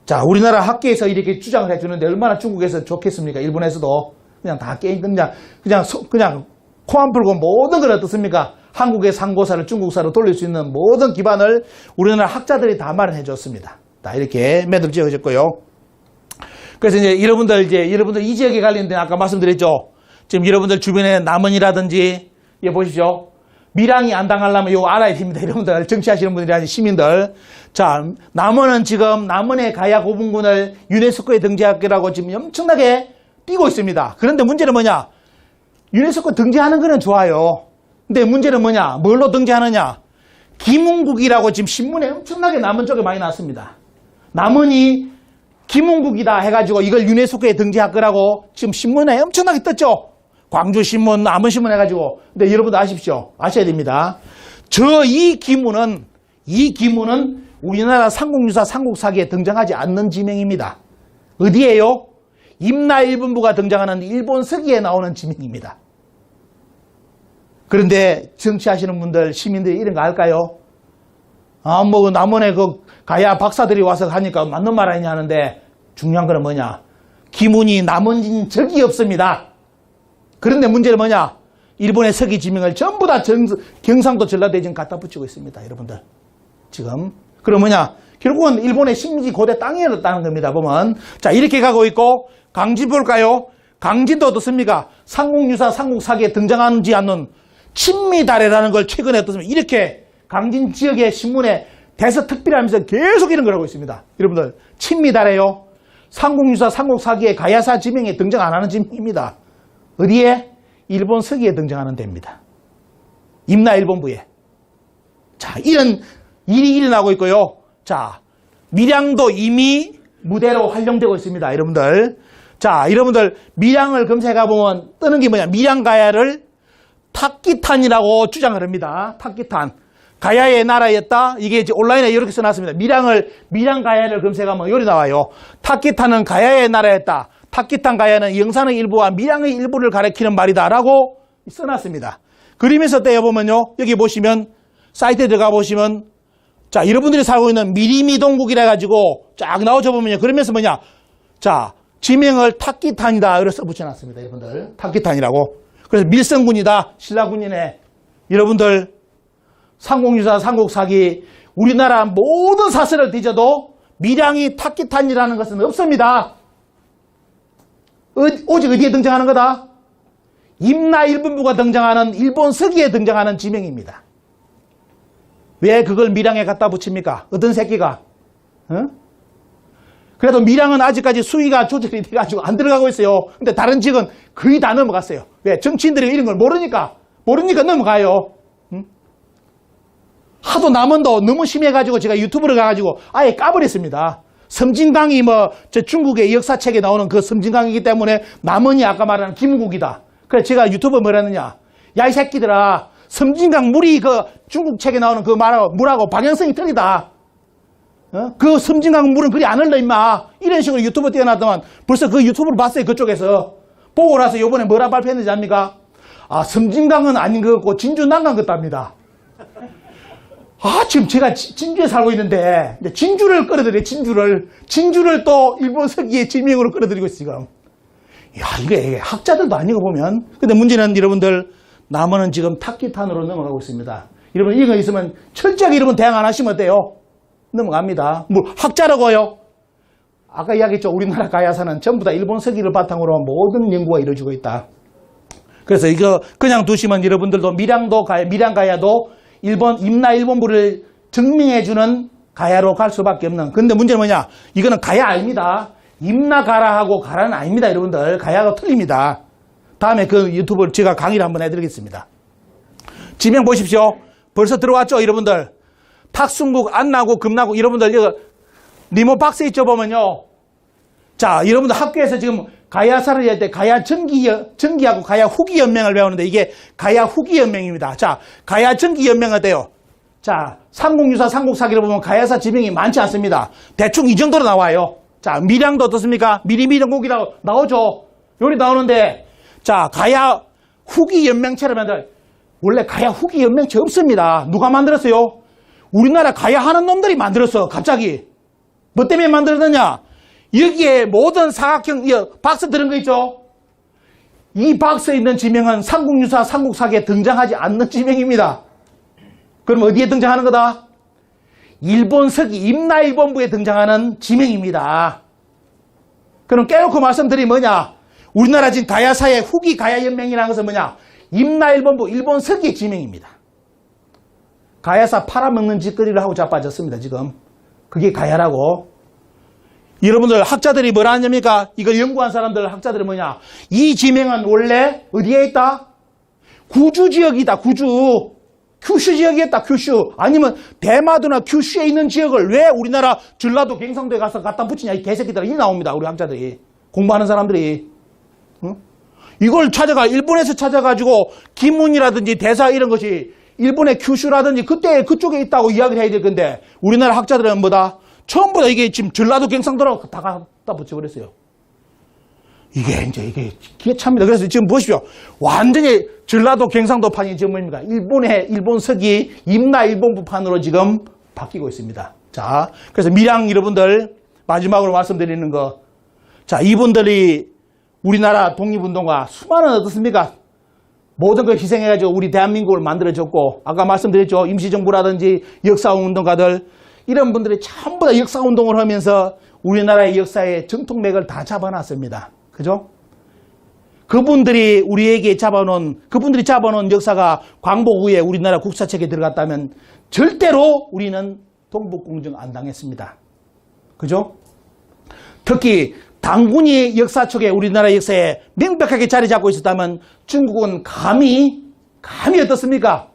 자, 우리나라 학계에서 이렇게 주장을 해주는데 얼마나 중국에서 좋겠습니까? 일본에서도 그냥 다 게임 그냥 코 안 풀고 모든 걸 어떻습니까? 한국의 상고사를 중국사로 돌릴 수 있는 모든 기반을 우리나라 학자들이 다 마련해 줬습니다. 다 이렇게 매듭 지어졌고요. 그래서 이제 여러분들 이 지역에 관련된 아까 말씀드렸죠. 지금 여러분들 주변에 남원이라든지 예 보십시오. 밀항이 안 당하려면 이거 알아야 됩니다. 여러분들 정치하시는 분들이 아닌 시민들. 자, 남원은 지금 남원의 가야 고분군을 유네스코에 등재하기라고 지금 엄청나게 뛰고 있습니다. 그런데 문제는 뭐냐? 유네스코 등재하는 거는 좋아요. 근데 문제는 뭐냐? 뭘로 등재하느냐? 김웅국이라고 지금 신문에 엄청나게 남원 쪽에 많이 나왔습니다. 남원이 김웅국이다 해가지고 이걸 유네스코에 등재할 거라고 지금 신문에 엄청나게 떴죠. 광주신문, 남원신문 해가지고. 근데 여러분도 아십시오. 아셔야 됩니다. 이 기문은 우리나라 삼국유사 삼국사기에 등장하지 않는 지명입니다. 어디에요? 임나 1분부가 등장하는 일본 서기에 나오는 지명입니다. 그런데 정치하시는 분들, 시민들이 이런 거 알까요? 뭐 남원에 그 가야 박사들이 와서 하니까 맞는 말 아니냐 하는데 중요한 건 뭐냐? 기문이 남원진 적이 없습니다. 그런데 문제는 뭐냐? 일본의 서기 지명을 전부 다 경상도 전라도에 지금 갖다 붙이고 있습니다. 여러분들. 지금. 그럼 뭐냐? 결국은 일본의 식민지 고대 땅이었다는 겁니다. 보면. 자, 이렇게 가고 있고, 강진 볼까요? 강진도 어떻습니까? 삼국유사, 삼국사기에 등장하지 않는 친미다래라는 걸 최근에 어떻습니까? 이렇게 강진 지역의 신문에 대서특필하면서 계속 이런 걸 하고 있습니다. 여러분들, 친미다래요. 삼국유사, 삼국사기에 가야사 지명에 등장 안 하는 지명입니다. 어디에? 일본 서기에 등장하는 데입니다. 임나 일본부에. 자, 이런 일이 일어나고 있고요. 자, 밀양도 이미 무대로 활용되고 있습니다. 여러분들. 자, 여러분들 밀양을 검색해보면 뜨는 게 뭐냐? 밀양 가야를 탁기탄이라고 주장을 합니다. 탁기탄. 가야의 나라였다. 이게 이제 온라인에 이렇게 써놨습니다. 밀양 가야를 검색하면 여기 나와요. 탁기탄은 가야의 나라였다. 탁기탄 가야는 영산의 일부와 밀양의 일부를 가리키는 말이다라고 써놨습니다. 그림에서 떼어보면요. 여기 보시면 사이트에 들어가 보시면 자, 여러분들이 살고 있는 미리미 동국이라 가지고 쫙 나오져 보면요. 그러면서 뭐냐? 자, 지명을 탁기탄이다. 이렇게 써붙여놨습니다. 여러분들. 탁기탄이라고. 그래서 밀성군이다. 신라군이네. 여러분들, 상공유사, 삼국사기, 우리나라 모든 사설을 뒤져도 밀양이 탁기탄이라는 것은 없습니다. 오직 어디에 등장하는 거다? 임나 1분부가 등장하는 일본 서기에 등장하는 지명입니다. 왜 그걸 밀양에 갖다 붙입니까? 어떤 새끼가? 어? 그래도 밀양은 아직까지 수위가 조절이 돼가지고 안 들어가고 있어요. 근데 다른 지역은 거의 다 넘어갔어요. 왜? 정치인들이 이런 걸 모르니까 넘어가요. 응? 하도 남원도 너무 심해가지고 제가 유튜브를 가가지고 아예 까버렸습니다. 섬진강이 저 중국의 역사책에 나오는 그 섬진강이기 때문에 남원이 아까 말하는 김국이다. 그래서 제가 유튜브에 뭐라 했느냐. 야, 이 새끼들아. 섬진강 물이 그 중국 책에 나오는 그 물하고 방향성이 틀리다. 어? 그 섬진강 물은 그리 안 흘러 임마. 이런 식으로 유튜브 띄워놨더만 벌써 그 유튜브를 봤어요. 그쪽에서. 보고 나서 요번에 뭐라 발표했는지 압니까? 아, 섬진강은 아닌 것 같고 진주 난강 같답니다. 아, 지금 제가 진주에 살고 있는데 진주를 끌어들여요. 진주를 또 일본 서기의 지명으로 끌어들이고 있어 지금. 야, 이게 학자들도 아니고 보면. 근데 문제는 여러분들 남원은 지금 탁기탄으로 넘어가고 있습니다. 여러분 이거 있으면 철저하게 여러분 대응 안 하시면 어때요? 넘어갑니다. 뭐 학자라고요? 아까 이야기했죠. 우리나라 가야사는 전부 다 일본 서기를 바탕으로 모든 연구가 이루어지고 있다. 그래서 이거 그냥 두시면 여러분들도 밀양 가야도 임나 일본부를 증명해주는 가야로 갈 수밖에 없는. 근데 문제는 뭐냐? 이거는 가야 아닙니다. 임나 가라하고 가라는 아닙니다. 여러분들 가야가 틀립니다. 다음에 그 유튜브를 제가 강의를 한번 해드리겠습니다. 지명 보십시오. 벌써 들어왔죠 여러분들. 탁순국, 안나국, 금나국 여러분들 이거 리모 박스 있죠 보면요. 자, 여러분들 학교에서 지금 가야사를 할 때 가야 전기하고 가야 후기 연맹을 배우는데 이게 가야 후기 연맹입니다. 자, 가야 전기 연맹은 어때요? 자, 삼국유사, 삼국사기를 보면 가야사 지명이 많지 않습니다. 대충 이 정도로 나와요. 자, 밀양도 어떻습니까? 미리미령국이라고 나오죠. 요리 나오는데, 자, 가야 후기 연맹체를 원래 가야 후기 연맹체 없습니다. 누가 만들었어요? 우리나라 가야 하는 놈들이 만들었어, 갑자기. 뭐 때문에 만들었느냐? 여기에 모든 사각형, 박스 들은 거 있죠? 이 박스에 있는 지명은 삼국유사, 삼국사기에 등장하지 않는 지명입니다. 그럼 어디에 등장하는 거다? 일본 서기, 임나 일본부에 등장하는 지명입니다. 그럼 깨놓고 말씀드리면 뭐냐? 우리나라 지금 가야사의 후기 가야연맹이라는 것은 뭐냐? 임나 일본부, 일본 서기의 지명입니다. 가야사 팔아먹는 짓거리를 하고 자빠졌습니다, 지금. 그게 가야라고. 여러분들 학자들이 뭐라 하냐니까? 이걸 연구한 사람들 학자들이 뭐냐? 이 지명은 원래 어디에 있다? 구주 지역이다, 구주. 큐슈 지역에 있다, 큐슈. 아니면 대마도나 큐슈에 있는 지역을 왜 우리나라 전라도 경상도에 가서 갖다 붙이냐, 이 개새끼들이 나옵니다, 우리 학자들이. 공부하는 사람들이. 응? 이걸 일본에서 찾아가지고 기문이라든지 대사 이런 것이 일본의 큐슈라든지 그때 그쪽에 있다고 이야기를 해야 될 건데 우리나라 학자들은 뭐다? 처음부터 이게 지금 전라도 경상도라고 다 갖다 붙여버렸어요. 이게 기가 찹니다. 그래서 지금 보십시오. 완전히 전라도 경상도판이 지금 뭡니까? 일본 서기 임나 일본부판으로 지금 바뀌고 있습니다. 자, 그래서 밀양 여러분들 마지막으로 말씀드리는 거. 자, 이분들이 우리나라 독립운동가 수많은 어떻습니까? 모든 걸 희생해가지고 우리 대한민국을 만들어줬고 아까 말씀드렸죠. 임시정부라든지 역사운동가들 이런 분들이 전부 다 역사운동을 하면서 우리나라의 역사의 정통맥을 다 잡아놨습니다. 그죠? 그분들이 잡아놓은 역사가 광복 후에 우리나라 국사책에 들어갔다면 절대로 우리는 동북공정 안 당했습니다. 그죠? 특히 당군이 역사책에 우리나라 역사에 명백하게 자리 잡고 있었다면 중국은 감히 어떻습니까?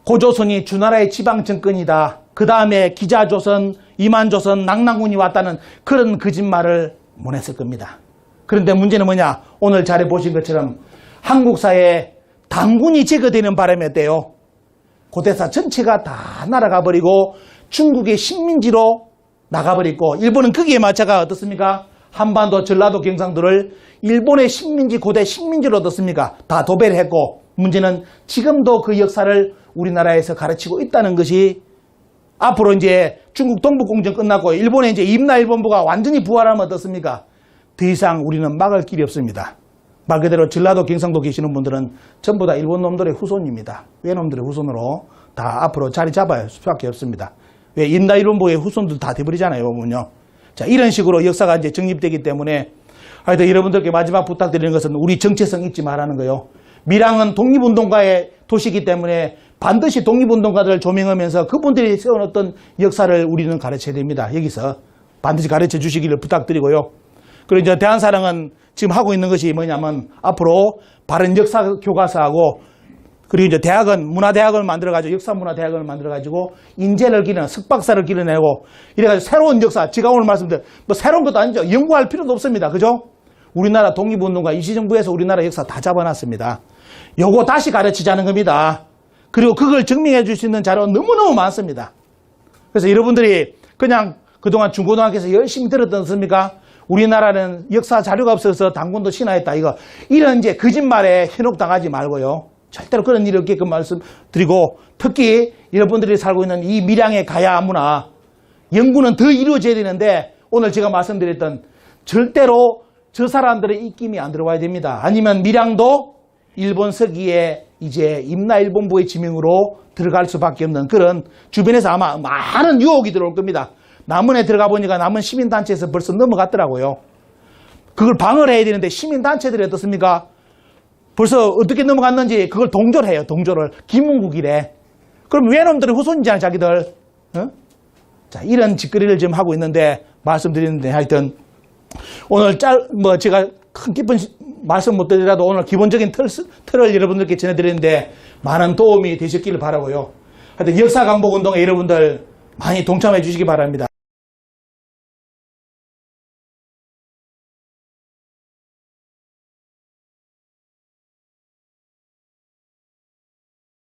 고조선이 주나라의 지방정권이다. 그 다음에 기자조선, 이만조선, 낙랑군이 왔다는 그런 거짓말을 못 했을 겁니다. 그런데 문제는 뭐냐? 오늘 자료 보신 것처럼 한국사에 당군이 제거되는 바람에 어때요? 고대사 전체가 다 날아가 버리고 중국의 식민지로 나가버리고 일본은 거기에 맞춰가 어떻습니까? 한반도, 전라도, 경상도를 일본의 식민지, 고대 식민지로 어떻습니까? 다 도배를 했고 문제는 지금도 그 역사를 우리나라에서 가르치고 있다는 것이 앞으로 이제 중국 동북공정 끝났고 일본의 이제 임나일본부가 완전히 부활하면 어떻습니까? 더 이상 우리는 막을 길이 없습니다. 말 그대로 전라도 경상도 계시는 분들은 전부 다 일본 놈들의 후손입니다. 외놈들의 후손으로 다 앞으로 자리 잡아야 수밖에 없습니다. 왜 임나일본부의 후손들 다 돼버리잖아요, 보면요. 자, 이런 식으로 역사가 이제 정립되기 때문에 하여튼 여러분들께 마지막 부탁드리는 것은 우리 정체성 잊지 말라는 거요. 밀양은 독립운동가의 도시이기 때문에 반드시 독립운동가들을 조명하면서 그분들이 세운 어떤 역사를 우리는 가르쳐야 됩니다. 여기서 반드시 가르쳐 주시기를 부탁드리고요. 그리고 이제 대한사랑은 지금 하고 있는 것이 뭐냐면 앞으로 바른 역사 교과서하고 그리고 이제 대학은 문화대학을 만들어가지고 역사문화대학을 만들어가지고 인재를 기르는 석박사를 기르내고 이래가지고 새로운 역사 제가 오늘 말씀드린 뭐 새로운 것도 아니죠. 연구할 필요도 없습니다. 그죠? 우리나라 독립운동가 임시정부에서 우리나라 역사 다 잡아놨습니다. 요거 다시 가르치자는 겁니다. 그리고 그걸 증명해 줄 수 있는 자료 너무너무 많습니다. 그래서 여러분들이 그냥 그동안 중고등학교에서 열심히 들었던 습니까? 우리나라는 역사 자료가 없어서 당군도 신화했다. 이런 이제 거짓말에 현혹당하지 말고요. 절대로 그런 일이 없게끔 말씀드리고 특히 여러분들이 살고 있는 이 밀양의 가야 문화 연구는 더 이루어져야 되는데 오늘 제가 말씀드렸던 절대로 저 사람들의 입김이 안 들어와야 됩니다. 아니면 밀양도 일본 서기에 이제 임나일본부의 지명으로 들어갈 수밖에 없는 그런 주변에서 아마 많은 유혹이 들어올 겁니다. 남원에 들어가 보니까 남원 시민단체에서 벌써 넘어갔더라고요. 그걸 방어를 해야 되는데 시민단체들이 어떻습니까? 벌써 어떻게 넘어갔는지 그걸 동조를 해요. 동조를. 김문국이래. 그럼 외놈들의 후손이잖아 자기들. 어? 자, 이런 짓거리를 지금 하고 있는데 말씀드리는데 하여튼 오늘 제가 큰 깊은 말씀 못 드리더라도 오늘 기본적인 틀을 여러분들께 전해드리는데 많은 도움이 되셨기를 바라고요. 하여튼 역사 강복 운동에 여러분들 많이 동참해 주시기 바랍니다.